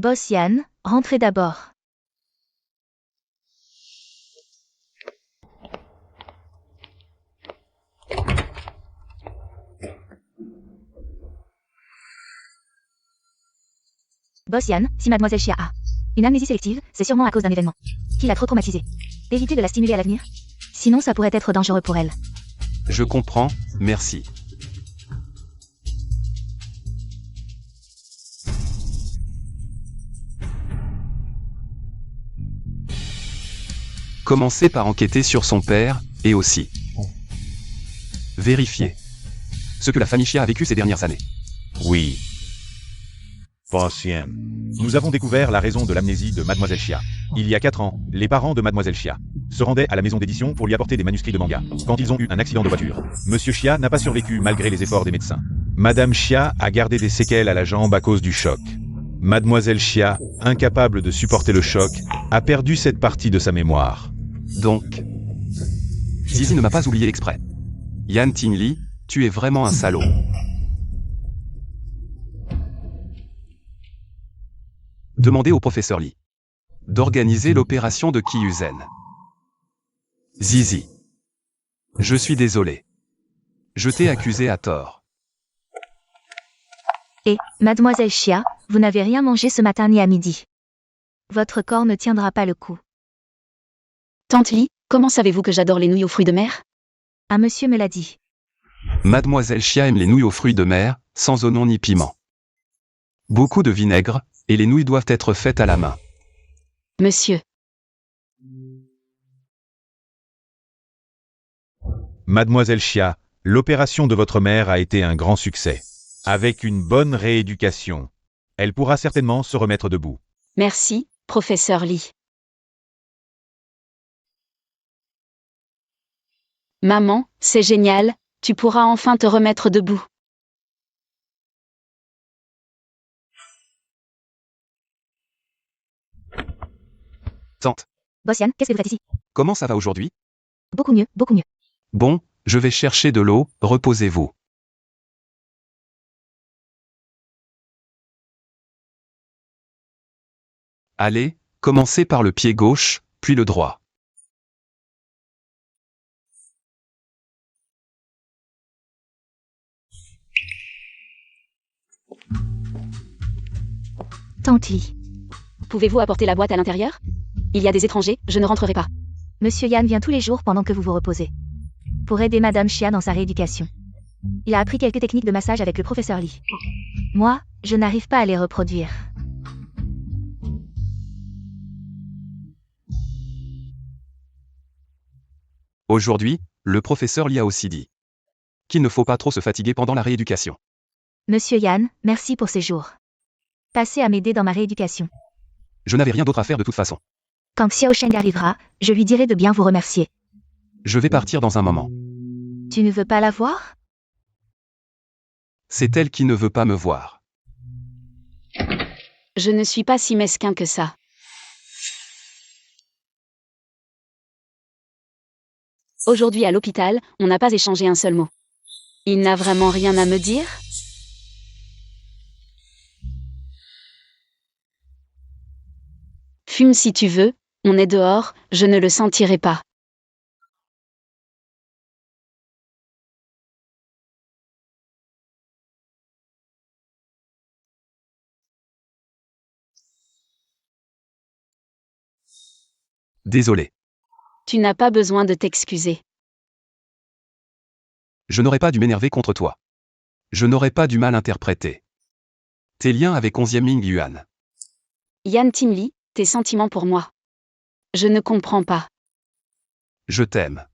Boss Yan, rentrez d'abord. Boss Yan, si mademoiselle Xia a une amnésie sélective, c'est sûrement à cause d'un événement qui l'a trop traumatisée. Évitez de la stimuler à l'avenir. Sinon ça pourrait être dangereux pour elle. Je comprends, merci. Commencez par enquêter sur son père, et aussi vérifier ce que la famille Chia a vécu ces dernières années. Oui. Patient. Nous avons découvert la raison de l'amnésie de Mademoiselle Chia. Il y a 4 ans, les parents de Mademoiselle Chia se rendaient à la maison d'édition pour lui apporter des manuscrits de manga. Quand ils ont eu un accident de voiture, Monsieur Chia n'a pas survécu malgré les efforts des médecins. Madame Chia a gardé des séquelles à la jambe à cause du choc. Mademoiselle Chia, incapable de supporter le choc, a perdu cette partie de sa mémoire. Donc, Zizi ne m'a pas oublié exprès. Yan Tingli, tu es vraiment un salaud. Demandez au professeur Li d'organiser l'opération de Kyuzen. Zizi. Je suis désolé. Je t'ai accusé à tort. Et, Mademoiselle Chia, vous n'avez rien mangé ce matin ni à midi. Votre corps ne tiendra pas le coup. Tante Li, comment savez-vous que j'adore les nouilles aux fruits de mer? Un monsieur me l'a dit. Mademoiselle Chia aime les nouilles aux fruits de mer, sans oignon ni piment. Beaucoup de vinaigre, et les nouilles doivent être faites à la main. Monsieur. Mademoiselle Chia, l'opération de votre mère a été un grand succès. Avec une bonne rééducation, elle pourra certainement se remettre debout. Merci, professeur Li. Maman, c'est génial, tu pourras enfin te remettre debout. Tante, Bossian, qu'est-ce que vous faites ici? comment ça va aujourd'hui? Beaucoup mieux, beaucoup mieux. Bon, je vais chercher de l'eau, reposez-vous. Allez, commencez par le pied gauche, puis le droit. Tante Li. Pouvez-vous apporter la boîte à l'intérieur? Il y a des étrangers, je ne rentrerai pas. Monsieur Yan vient tous les jours pendant que vous vous reposez. Pour aider Madame Chia dans sa rééducation. Il a appris quelques techniques de massage avec le professeur Li. Moi, je n'arrive pas à les reproduire. Aujourd'hui, le professeur Li a aussi dit qu'il ne faut pas trop se fatiguer pendant la rééducation. Monsieur Yan, merci pour ces jours. Passez à m'aider dans ma rééducation. Je n'avais rien d'autre à faire de toute façon. Quand Xiao Sheng arrivera, je lui dirai de bien vous remercier. Je vais partir dans un moment. Tu ne veux pas la voir? C'est elle qui ne veut pas me voir. Je ne suis pas si mesquin que ça. Aujourd'hui à l'hôpital, on n'a pas échangé un seul mot. Il n'a vraiment rien à me dire? Fume si tu veux, on est dehors, je ne le sentirai pas. Désolé. Tu n'as pas besoin de t'excuser. Je n'aurais pas dû m'énerver contre toi. Je n'aurais pas dû mal interpréter tes liens avec 11e Ming Yuan. Yan Tingli, tes sentiments pour moi. Je ne comprends pas. Je t'aime.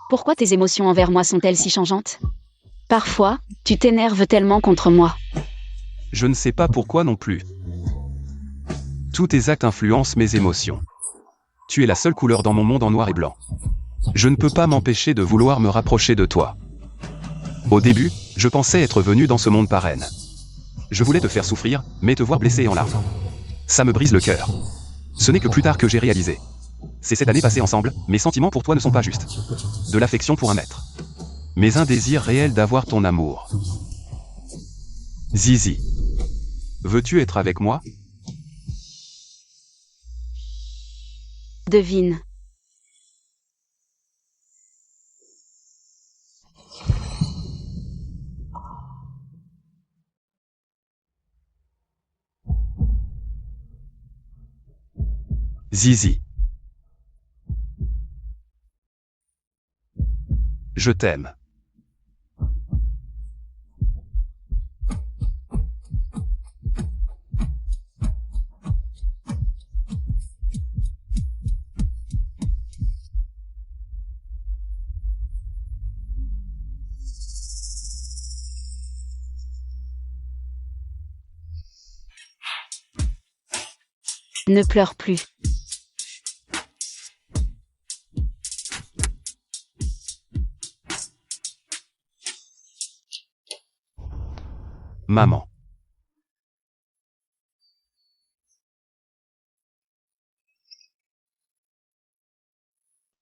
Pourquoi tes émotions envers moi sont-elles si changeantes? Parfois, tu t'énerves tellement contre moi. Je ne sais pas pourquoi non plus. Tous tes actes influencent mes émotions. Tu es la seule couleur dans mon monde en noir et blanc. Je ne peux pas m'empêcher de vouloir me rapprocher de toi. Au début, je pensais être venu dans ce monde par haine. Je voulais te faire souffrir, mais te voir blessé et en larmes. Ça me brise le cœur. Ce n'est que plus tard que j'ai réalisé. C'est cette année passée ensemble, mes sentiments pour toi ne sont pas justes. De l'affection pour un maître. Mais un désir réel d'avoir ton amour. Zizi. Veux-tu être avec moi? Devine. Zizi. Je t'aime. Ne pleure plus. Maman.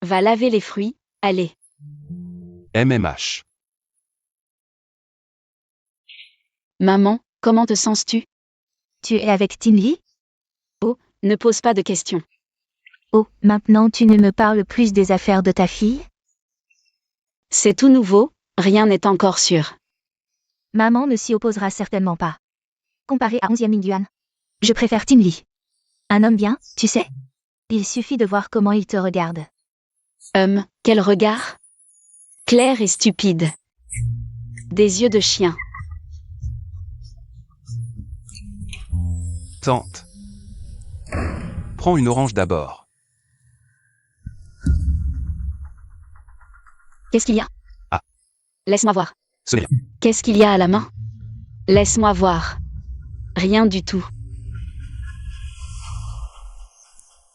Va laver les fruits, allez. MMH. Maman, comment te sens-tu? Tu es avec Tinley? Ne pose pas de questions. Oh, maintenant tu ne me parles plus des affaires de ta fille? C'est tout nouveau, rien n'est encore sûr. Maman ne s'y opposera certainement pas. Comparé à 11e Mingyuan, je préfère Tinley. Un homme bien, tu sais. Il suffit de voir comment il te regarde. Quel regard? Clair et stupide. Des yeux de chien. Tante. Prends une orange d'abord. Qu'est-ce qu'il y a? Ah. Laisse-moi voir. Ce n'est rien. Qu'est-ce qu'il y a à la main? Laisse-moi voir. Rien du tout.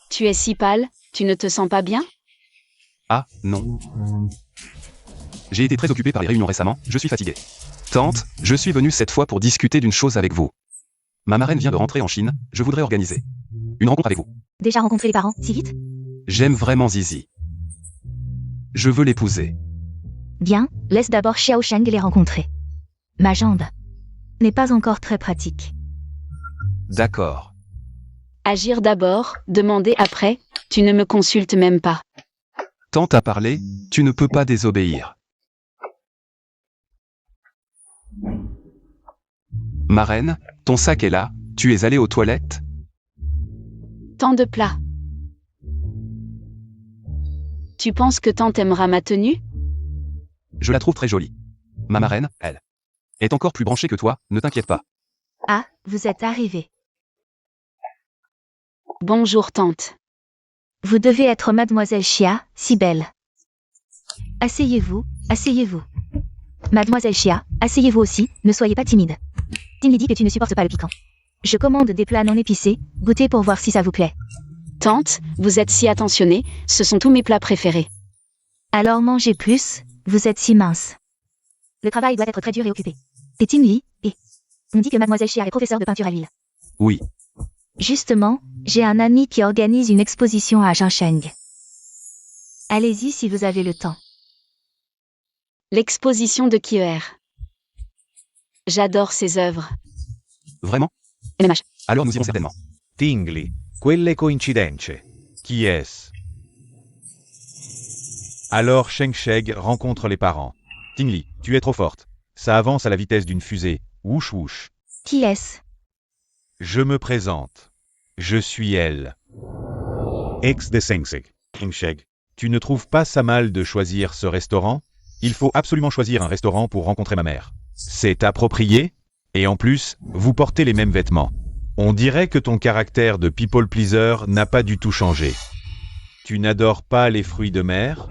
Tu es si pâle, tu ne te sens pas bien? Ah, non. J'ai été très occupé par les réunions récemment, je suis fatigué. Tante, je suis venu cette fois pour discuter d'une chose avec vous. Ma marraine vient de rentrer en Chine, je voudrais organiser une rencontre avec vous. Déjà rencontré les parents, si vite? J'aime vraiment Zizi. Je veux l'épouser. Bien, laisse d'abord Xiao Sheng les rencontrer. Ma jambe n'est pas encore très pratique. D'accord. Agir d'abord, demander après, tu ne me consultes même pas. Tante a parlé, tu ne peux pas désobéir. Marraine, ton sac est là, tu es allée aux toilettes? Tant de plats. Tu penses que tante aimera ma tenue? Je la trouve très jolie. Ma marraine, elle, est encore plus branchée que toi, ne t'inquiète pas. Ah, vous êtes arrivé. Bonjour tante. Vous devez être Mademoiselle Chia, si belle. Asseyez-vous, asseyez-vous. Mademoiselle Chia, asseyez-vous aussi, ne soyez pas timide. Tinley dit que tu ne supportes pas le piquant. Je commande des plats non épicés, goûtez pour voir si ça vous plaît. Tante, vous êtes si attentionnée, ce sont tous mes plats préférés. Alors mangez plus, vous êtes si mince. Le travail doit être très dur et occupé. Et Tinley, et... On dit que Mademoiselle Chia est professeure de peinture à Lille. Oui. Justement, j'ai un ami qui organise une exposition à Zhangsheng. Allez-y si vous avez le temps. L'exposition de Kier. J'adore ses œuvres. Vraiment? MMH. Alors nous irons certainement. Tingley, quelle coïncidence. Qui est-ce? Alors Sheng Sheng rencontre les parents. Tingley, tu es trop forte. Ça avance à la vitesse d'une fusée. Wouch wouch. Qui est-ce? Je me présente. Je suis elle. Ex de Sheng Sheng. Sheng Sheng, tu ne trouves pas ça mal de choisir ce restaurant? Il faut absolument choisir un restaurant pour rencontrer ma mère. C'est approprié? Et en plus, vous portez les mêmes vêtements. On dirait que ton caractère de people pleaser n'a pas du tout changé. Tu n'adores pas les fruits de mer?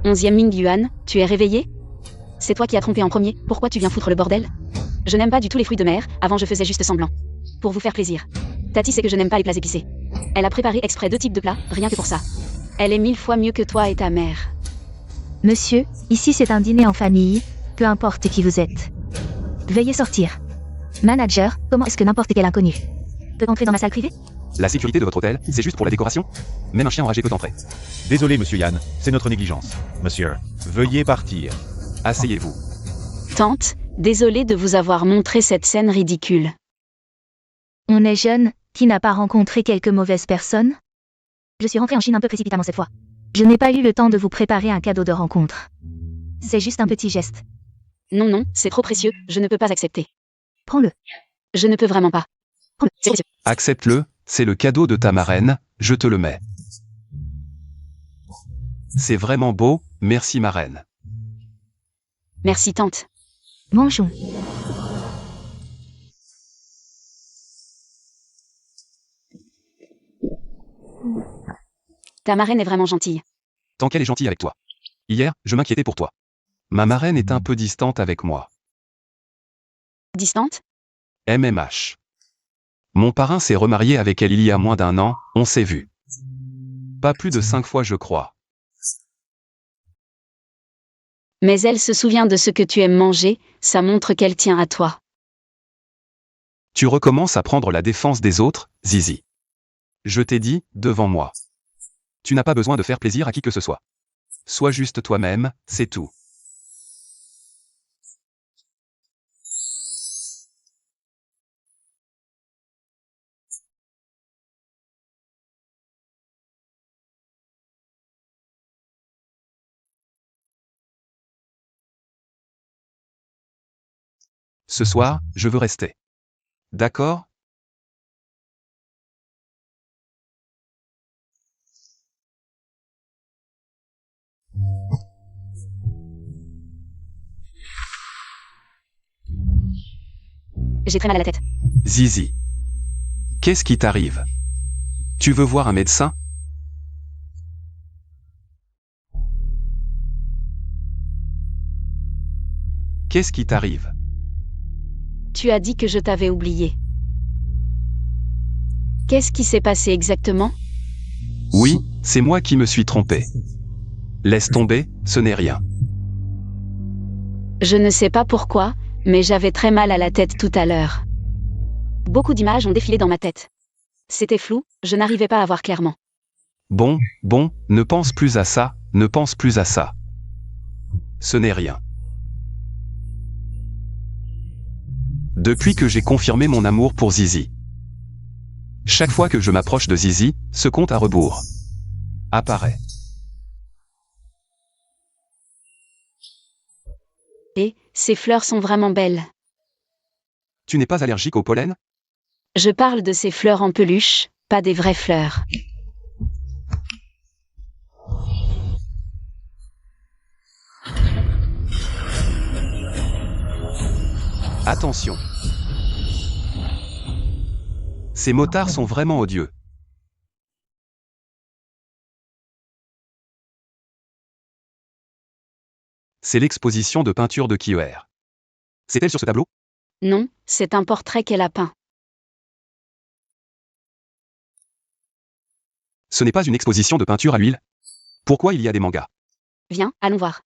11e Mingyuan, tu es réveillé? C'est toi qui as trompé en premier, pourquoi tu viens foutre le bordel? Je n'aime pas du tout les fruits de mer, avant je faisais juste semblant. Pour vous faire plaisir. Tati sait que je n'aime pas les plats épicés. Elle a préparé exprès 2 types de plats, rien que pour ça. Elle est 1000 fois mieux que toi et ta mère. Monsieur, ici c'est un dîner en famille, peu importe qui vous êtes. Veuillez sortir. Manager, comment est-ce que n'importe quel inconnu peut entrer dans ma salle privée? La sécurité de votre hôtel, c'est juste pour la décoration? Même un chien enragé peut entrer. Désolé, monsieur Yann, c'est notre négligence. Monsieur, veuillez partir. Asseyez-vous. Tante, désolée de vous avoir montré cette scène ridicule. On est jeune, qui n'a pas rencontré quelques mauvaises personnes? Je suis rentrée en Chine un peu précipitamment cette fois. Je n'ai pas eu le temps de vous préparer un cadeau de rencontre. C'est juste un petit geste. Non, non, c'est trop précieux, je ne peux pas accepter. Prends-le. Je ne peux vraiment pas. Prends-le, c'est précieux. Accepte-le, c'est le cadeau de ta marraine, je te le mets. C'est vraiment beau, merci marraine. Merci tante. Mangeons. Ta marraine est vraiment gentille. Tant qu'elle est gentille avec toi. Hier, je m'inquiétais pour toi. Ma marraine est un peu distante avec moi. Distante? MMH. Mon parrain s'est remarié avec elle il y a moins d'1 an, on s'est vu. Pas plus de 5 fois je crois. Mais elle se souvient de ce que tu aimes manger, ça montre qu'elle tient à toi. Tu recommences à prendre la défense des autres, Zizi. Je t'ai dit, devant moi. Tu n'as pas besoin de faire plaisir à qui que ce soit. Sois juste toi-même, c'est tout. Ce soir, je veux rester. D'accord? J'ai très mal à la tête. Zizi. Qu'est-ce qui t'arrive? Tu veux voir un médecin? Qu'est-ce qui t'arrive? Tu as dit que je t'avais oublié. Qu'est-ce qui s'est passé exactement? Oui, c'est moi qui me suis trompé. Laisse tomber, ce n'est rien. Je ne sais pas pourquoi, mais j'avais très mal à la tête tout à l'heure. Beaucoup d'images ont défilé dans ma tête. C'était flou, je n'arrivais pas à voir clairement. Bon, ne pense plus à ça, ne pense plus à ça. Ce n'est rien. Depuis que j'ai confirmé mon amour pour Zizi. Chaque fois que je m'approche de Zizi, ce compte à rebours apparaît. Et, ces fleurs sont vraiment belles. Tu n'es pas allergique au pollen? Je parle de ces fleurs en peluche, pas des vraies fleurs. Attention. Ces motards sont vraiment odieux. C'est l'exposition de peinture de Kiewer. C'est elle sur ce tableau? Non, c'est un portrait qu'elle a peint. Ce n'est pas une exposition de peinture à l'huile. Pourquoi il y a des mangas? Viens, allons voir.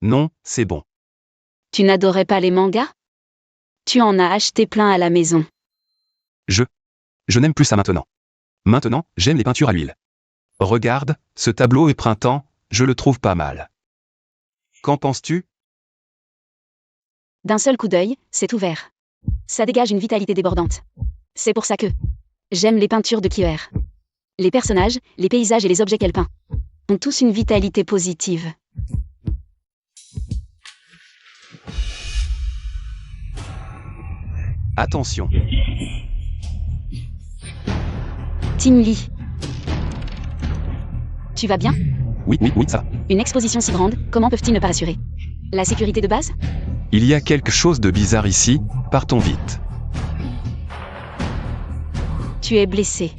Non, c'est bon. Tu n'adorais pas les mangas? Tu en as acheté plein à la maison. Je n'aime plus ça maintenant. Maintenant, j'aime les peintures à l'huile. Regarde, ce tableau est printemps, je le trouve pas mal. Qu'en penses-tu? D'un seul coup d'œil, c'est ouvert. Ça dégage une vitalité débordante. C'est pour ça que j'aime les peintures de Kiewer. Les personnages, les paysages et les objets qu'elle peint ont tous une vitalité positive. Attention. Tim Lee. Tu vas bien? Oui, ça. Une exposition si grande, comment peuvent-ils ne pas assurer la sécurité de base? Il y a quelque chose de bizarre ici, partons vite. Tu es blessé.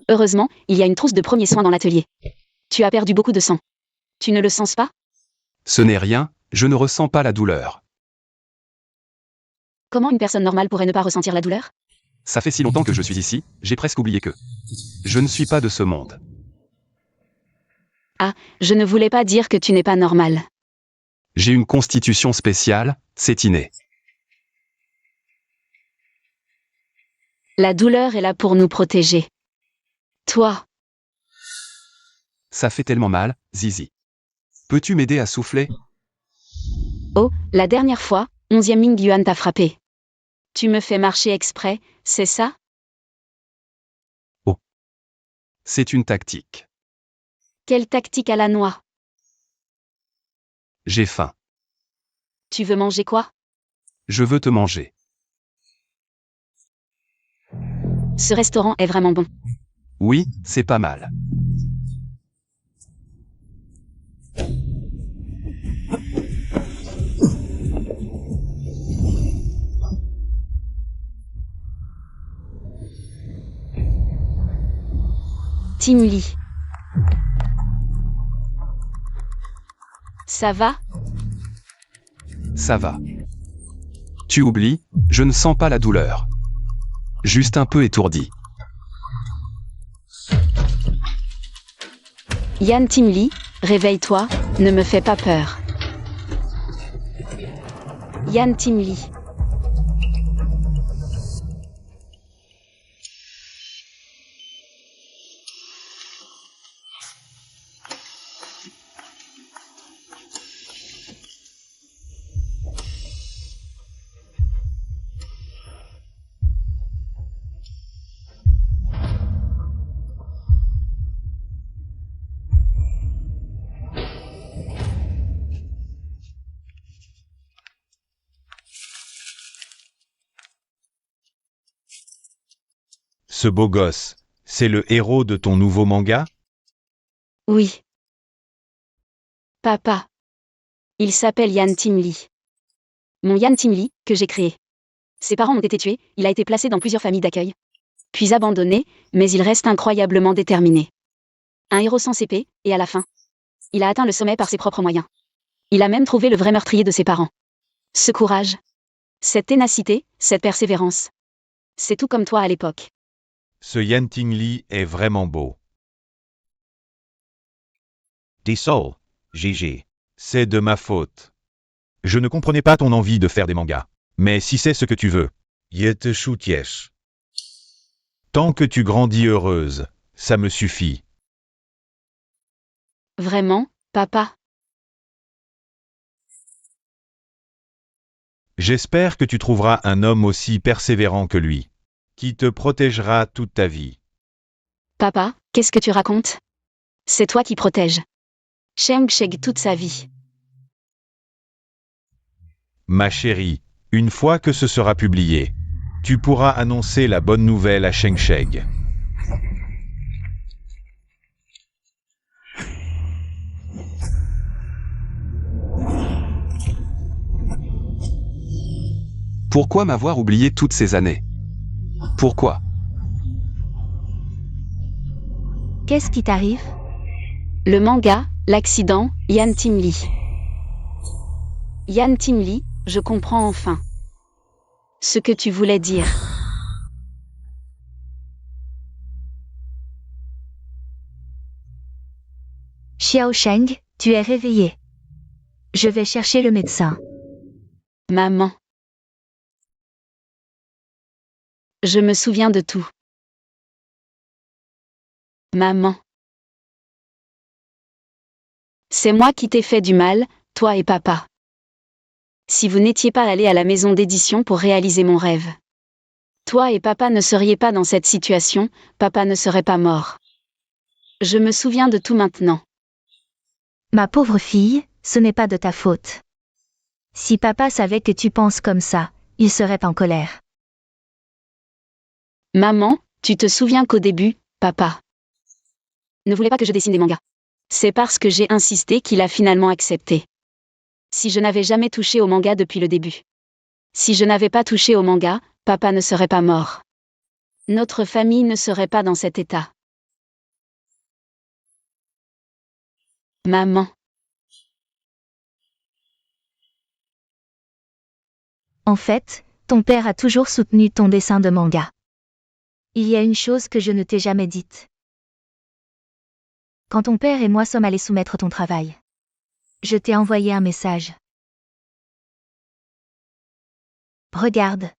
Heureusement, il y a une trousse de premiers soins dans l'atelier. Tu as perdu beaucoup de sang. Tu ne le sens pas? Ce n'est rien, je ne ressens pas la douleur. Comment une personne normale pourrait ne pas ressentir la douleur? Ça fait si longtemps que je suis ici, j'ai presque oublié que je ne suis pas de ce monde. Ah, je ne voulais pas dire que tu n'es pas normal. J'ai une constitution spéciale, c'est inné. La douleur est là pour nous protéger. Toi, Ça fait tellement mal, Zizi. Peux-tu m'aider à souffler? oh, la dernière fois, 11e Ming Yuan t'a frappé. Tu me fais marcher exprès, c'est ça? C'est une tactique. Quelle tactique à la noix? J'ai faim. Tu veux manger quoi? Je veux te manger. Ce restaurant est vraiment bon. Oui, c'est pas mal. Tim Lee. Ça va? Ça va. Tu oublies, je ne sens pas la douleur. Juste un peu étourdi. Yan Timli, réveille-toi, ne me fais pas peur. Yan Timli. Ce beau gosse, c'est le héros de ton nouveau manga? Oui. Papa. Il s'appelle Yan Timli. Mon Yan Timli, que j'ai créé. Ses parents ont été tués, il a été placé dans plusieurs familles d'accueil. Puis abandonné, mais il reste incroyablement déterminé. Un héros sans épée, et à la fin, il a atteint le sommet par ses propres moyens. Il a même trouvé le vrai meurtrier de ses parents. Ce courage, cette ténacité, cette persévérance. C'est tout comme toi à l'époque. Ce Yan Tingli est vraiment beau. Désolé, GG. C'est de ma faute. Je ne comprenais pas ton envie de faire des mangas. Mais si c'est ce que tu veux, Yete Choutiesh. Tant que tu grandis heureuse, ça me suffit. Vraiment, papa? J'espère que tu trouveras un homme aussi persévérant que lui, qui te protégera toute ta vie. Papa, qu'est-ce que tu racontes? C'est toi qui protèges Sheng Sheg toute sa vie. Ma chérie, une fois que ce sera publié, tu pourras annoncer la bonne nouvelle à Sheng Sheg. Pourquoi m'avoir oublié toutes ces années? Pourquoi? Qu'est-ce qui t'arrive? Le manga, l'accident, Yan Timli. Yan Timli, je comprends enfin. Ce que tu voulais dire. Xiao Sheng, tu es réveillé. Je vais chercher le médecin. Maman. Je me souviens de tout. Maman. C'est moi qui t'ai fait du mal, toi et papa. Si vous n'étiez pas allés à la maison d'édition pour réaliser mon rêve. Toi et papa ne seriez pas dans cette situation, papa ne serait pas mort. Je me souviens de tout maintenant. Ma pauvre fille, ce n'est pas de ta faute. Si papa savait que tu penses comme ça, il serait en colère. Maman, tu te souviens qu'au début, papa ne voulait pas que je dessine des mangas. C'est parce que j'ai insisté qu'il a finalement accepté. Si je n'avais jamais touché au manga depuis le début. Si je n'avais pas touché au manga, papa ne serait pas mort. Notre famille ne serait pas dans cet état. Maman. En fait, ton père a toujours soutenu ton dessin de manga. Il y a une chose que je ne t'ai jamais dite. Quand ton père et moi sommes allés soumettre ton travail, je t'ai envoyé un message. Regarde.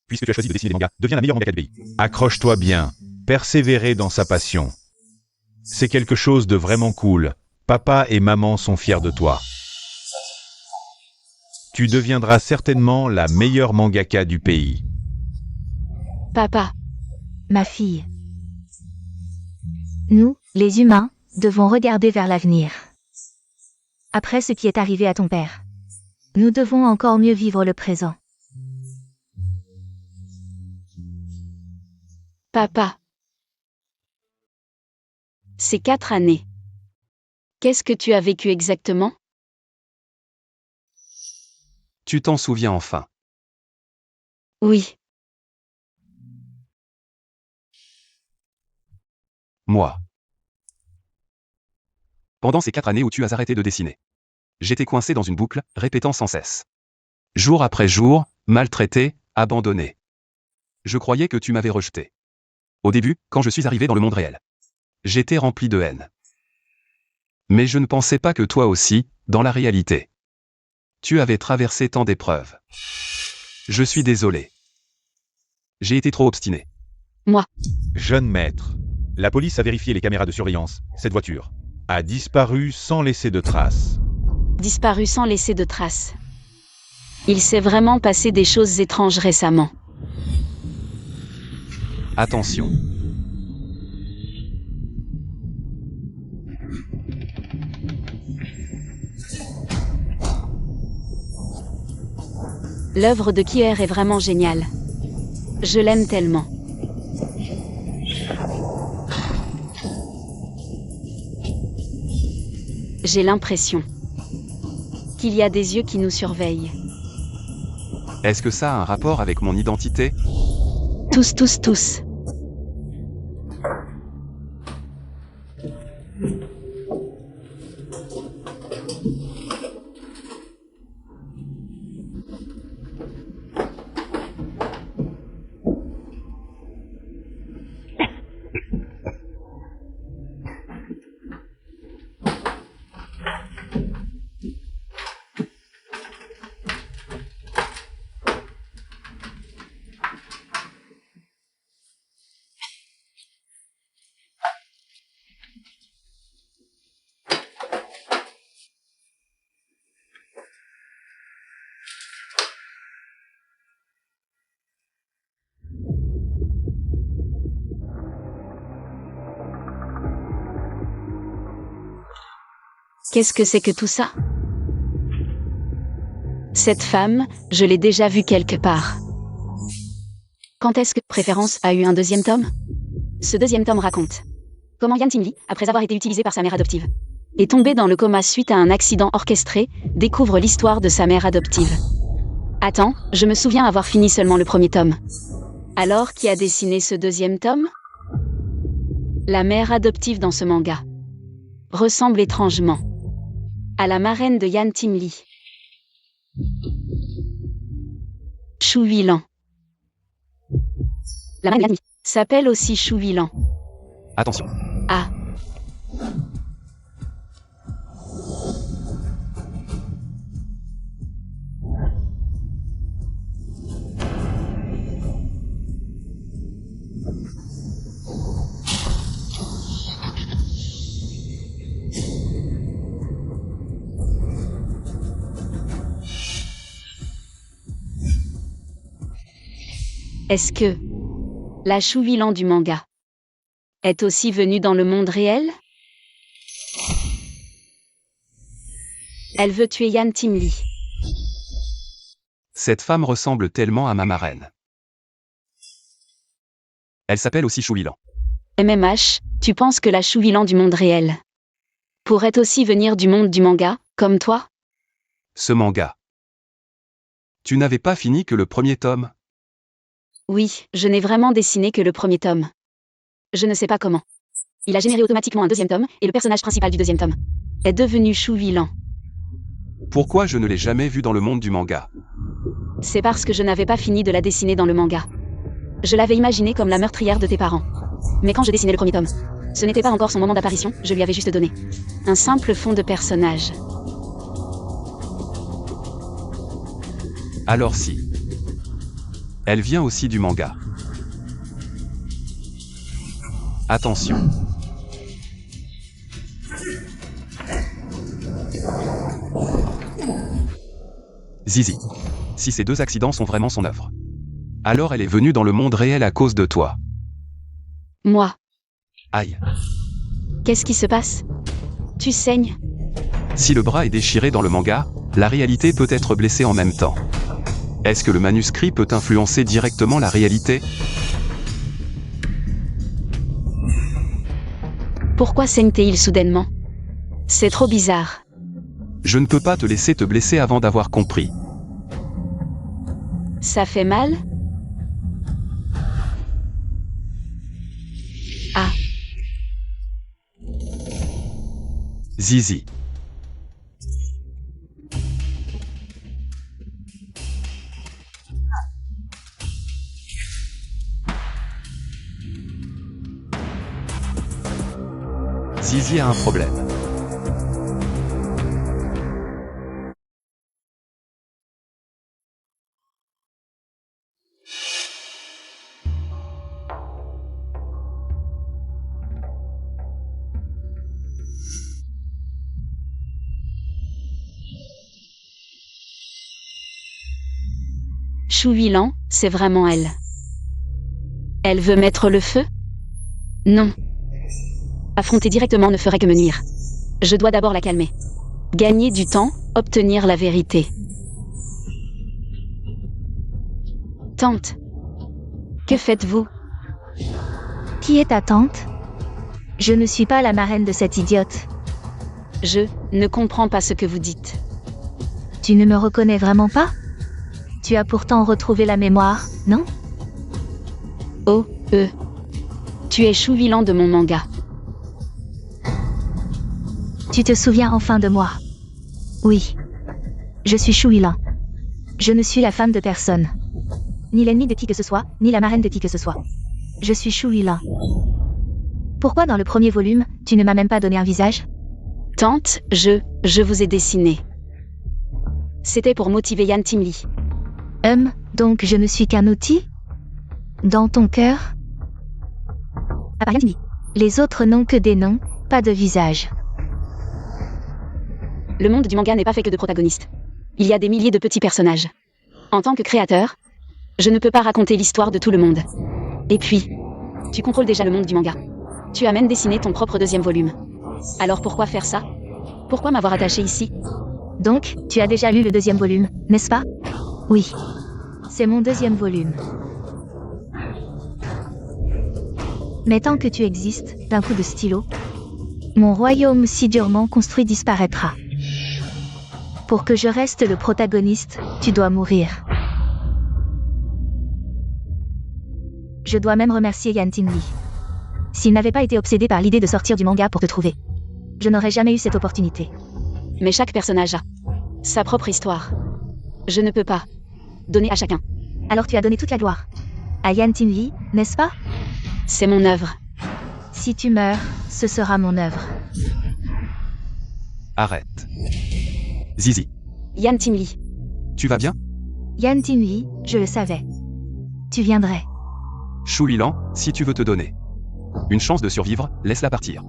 Puisque tu as choisi de dessiner des mangas, deviens la meilleure mangaka du pays. Accroche-toi bien, persévérer dans sa passion. C'est quelque chose de vraiment cool. Papa et maman sont fiers de toi. Tu deviendras certainement la meilleure mangaka du pays. Papa. Ma fille. Nous, les humains, devons regarder vers l'avenir. Après ce qui est arrivé à ton père, nous devons encore mieux vivre le présent. Papa. Ces 4 années. Qu'est-ce que tu as vécu exactement? Tu t'en souviens enfin. Oui. Moi. Pendant ces 4 années où tu as arrêté de dessiner. J'étais coincé dans une boucle, répétant sans cesse. Jour après jour, maltraité, abandonné. Je croyais que tu m'avais rejeté. Au début, quand je suis arrivé dans le monde réel. J'étais rempli de haine. Mais je ne pensais pas que toi aussi, dans la réalité. Tu avais traversé tant d'épreuves. Je suis désolé. J'ai été trop obstiné. Jeune maître, la police a vérifié les caméras de surveillance. Cette voiture a disparu sans laisser de traces. Disparu sans laisser de traces. Il s'est vraiment passé des choses étranges récemment. Attention. L'œuvre de Kier est vraiment géniale. Je l'aime tellement. J'ai l'impression qu'il y a des yeux qui nous surveillent. Est-ce que ça a un rapport avec mon identité? Tous. Qu'est-ce que c'est que tout ça? Cette femme, je l'ai déjà vue quelque part. Quand est-ce que Préférence a eu un deuxième tome? Ce deuxième tome raconte comment Yan Ting-li, après avoir été utilisé par sa mère adoptive, est tombé dans le coma suite à un accident orchestré, découvre l'histoire de sa mère adoptive. Attends, je me souviens avoir fini seulement le premier tome. Alors, qui a dessiné ce deuxième tome? La mère adoptive dans ce manga ressemble étrangement à la marraine de Yan Ting-li. Shu Huilan. La marraine de Yan Ting-li s'appelle aussi Shu Huilan. Attention. Ah. Est-ce que la Shu Huilan du manga est aussi venue dans le monde réel? Elle veut tuer Yan Ting-li. Cette femme ressemble tellement à ma marraine. Elle s'appelle aussi Shu Huilan. MMH, tu penses que la Shu Huilan du monde réel pourrait aussi venir du monde du manga, comme toi? Ce manga. Tu n'avais pas fini que le premier tome? Oui, je n'ai vraiment dessiné que le premier tome. Je ne sais pas comment. Il a généré automatiquement un deuxième tome, et le personnage principal du deuxième tome est devenu Shu Huilan. Pourquoi je ne l'ai jamais vu dans le monde du manga? C'est parce que je n'avais pas fini de la dessiner dans le manga. Je l'avais imaginée comme la meurtrière de tes parents. Mais quand je dessinais le premier tome, ce n'était pas encore son moment d'apparition, je lui avais juste donné un simple fond de personnage. Alors si. Elle vient aussi du manga. Attention. Zizi. Si ces deux accidents sont vraiment son œuvre, alors elle est venue dans le monde réel à cause de toi. Moi. Aïe. Qu'est-ce qui se passe? Tu saignes? Si le bras est déchiré dans le manga, la réalité peut être blessée en même temps. Est-ce que le manuscrit peut influencer directement la réalité? Pourquoi saigne-t-il soudainement? C'est trop bizarre. Je ne peux pas te laisser te blesser avant d'avoir compris. Ça fait mal? Ah. Zizi. Zizi a un problème. Chou Huilan, c'est vraiment elle. Elle veut mettre le feu? Non. Affronter directement ne ferait que me nuire. Je dois d'abord la calmer. Gagner du temps, obtenir la vérité. Tante. Que faites-vous? Qui est ta tante? Je ne suis pas la marraine de cette idiote. Je ne comprends pas ce que vous dites. Tu ne me reconnais vraiment pas? Tu as pourtant retrouvé la mémoire, non? Oh, Tu es Chou Huilan de mon manga. Tu te souviens enfin de moi? Oui. Je suis Chou Huilan. Je ne suis la femme de personne. Ni l'ennemi de qui que ce soit, ni la marraine de qui que ce soit. Je suis Chou Huilan. Pourquoi dans le premier volume, tu ne m'as même pas donné un visage? Tante, je vous ai dessiné. C'était pour motiver Yan Timli. Donc je ne suis qu'un outil? Dans ton cœur? À part Yan Timli. Les autres n'ont que des noms, pas de visage. Le monde du manga n'est pas fait que de protagonistes. Il y a des milliers de petits personnages. En tant que créateur, je ne peux pas raconter l'histoire de tout le monde. Et puis, tu contrôles déjà le monde du manga. Tu as même dessiné ton propre deuxième volume. Alors pourquoi faire ça? Pourquoi m'avoir attaché ici? Donc, tu as déjà lu le deuxième volume, n'est-ce pas? Oui. C'est mon deuxième volume. Mais tant que tu existes, d'un coup de stylo, mon royaume si durement construit disparaîtra. Pour que je reste le protagoniste, tu dois mourir. Je dois même remercier Yan Timli. S'il n'avait pas été obsédé par l'idée de sortir du manga pour te trouver, je n'aurais jamais eu cette opportunité. Mais chaque personnage a sa propre histoire. Je ne peux pas donner à chacun. Alors tu as donné toute la gloire à Yan Timli, n'est-ce pas? C'est mon œuvre. Si tu meurs, ce sera mon œuvre. Arrête. Zizi. Yan Timli. Tu vas bien? Yan Timli, je le savais. Tu viendrais. Chou Huilan, si tu veux te donner une chance de survivre, laisse-la partir.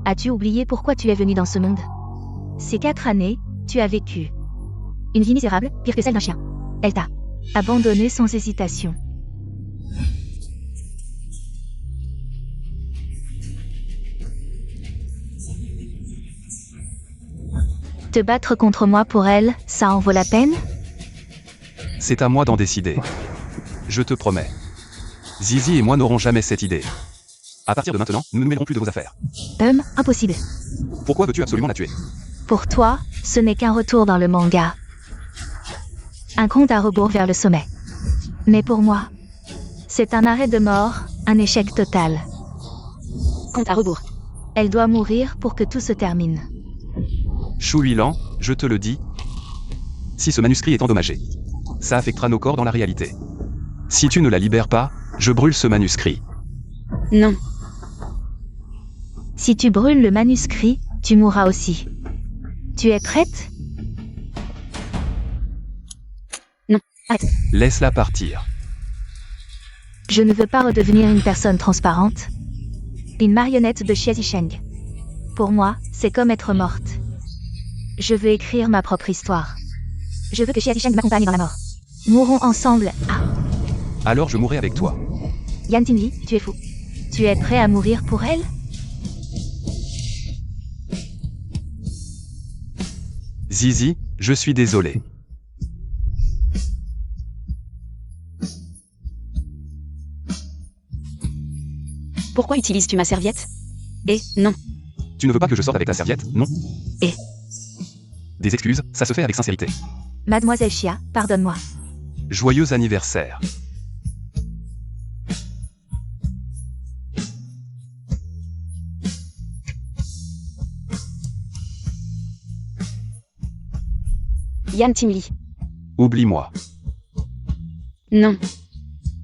As-tu oublié pourquoi tu es venu dans ce monde? Ces 4 années, tu as vécu une vie misérable, pire que celle d'un chien. Elle t'a abandonné sans hésitation. Te battre contre moi pour elle, ça en vaut la peine? C'est à moi d'en décider. Je te promets. Zizi et moi n'aurons jamais cette idée. À partir de maintenant, nous ne mêlerons plus de vos affaires. Impossible. Pourquoi veux-tu absolument la tuer? Pour toi, ce n'est qu'un retour dans le manga. Un compte à rebours vers le sommet. Mais pour moi, c'est un arrêt de mort, un échec total. Compte à rebours. Elle doit mourir pour que tout se termine. Chou Huilan, je te le dis. Si ce manuscrit est endommagé, ça affectera nos corps dans la réalité. Si tu ne la libères pas, je brûle ce manuscrit. Non. Si tu brûles le manuscrit, tu mourras aussi. Tu es prête? Non, arrête. Laisse-la partir. Je ne veux pas redevenir une personne transparente. Une marionnette de Xie Zisheng. Pour moi, c'est comme être morte. Je veux écrire ma propre histoire. Je veux que Xie Zisheng m'accompagne dans la mort. Mourons ensemble. Alors je mourrai avec toi. Yan Timli, tu es fou. Tu es prêt à mourir pour elle? Zizi, je suis désolé. Pourquoi utilises-tu ma serviette? Non. Tu ne veux pas que je sorte avec ta serviette, non? Des excuses, ça se fait avec sincérité. Mademoiselle Chia, pardonne-moi. Joyeux anniversaire. Yann Timli. Oublie-moi. Non.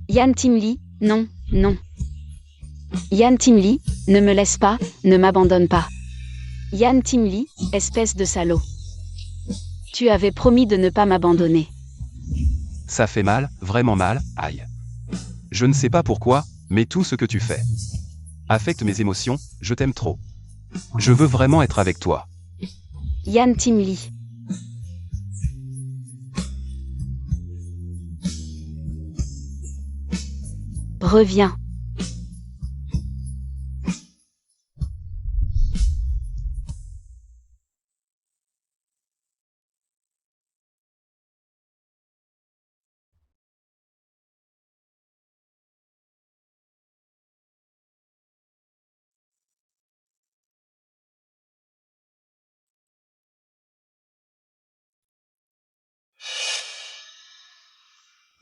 Yann Timli, non, non. Yann Timli, ne me laisse pas, ne m'abandonne pas. Yann Timli, espèce de salaud. Tu avais promis de ne pas m'abandonner. Ça fait mal, vraiment mal, aïe. Je ne sais pas pourquoi, mais tout ce que tu fais affecte mes émotions, je t'aime trop. Je veux vraiment être avec toi. Yann Timli. Reviens.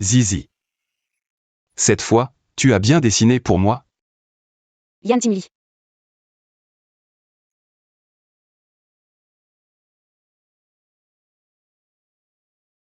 Zizi. Cette fois, tu as bien dessiné pour moi? Yann Timli.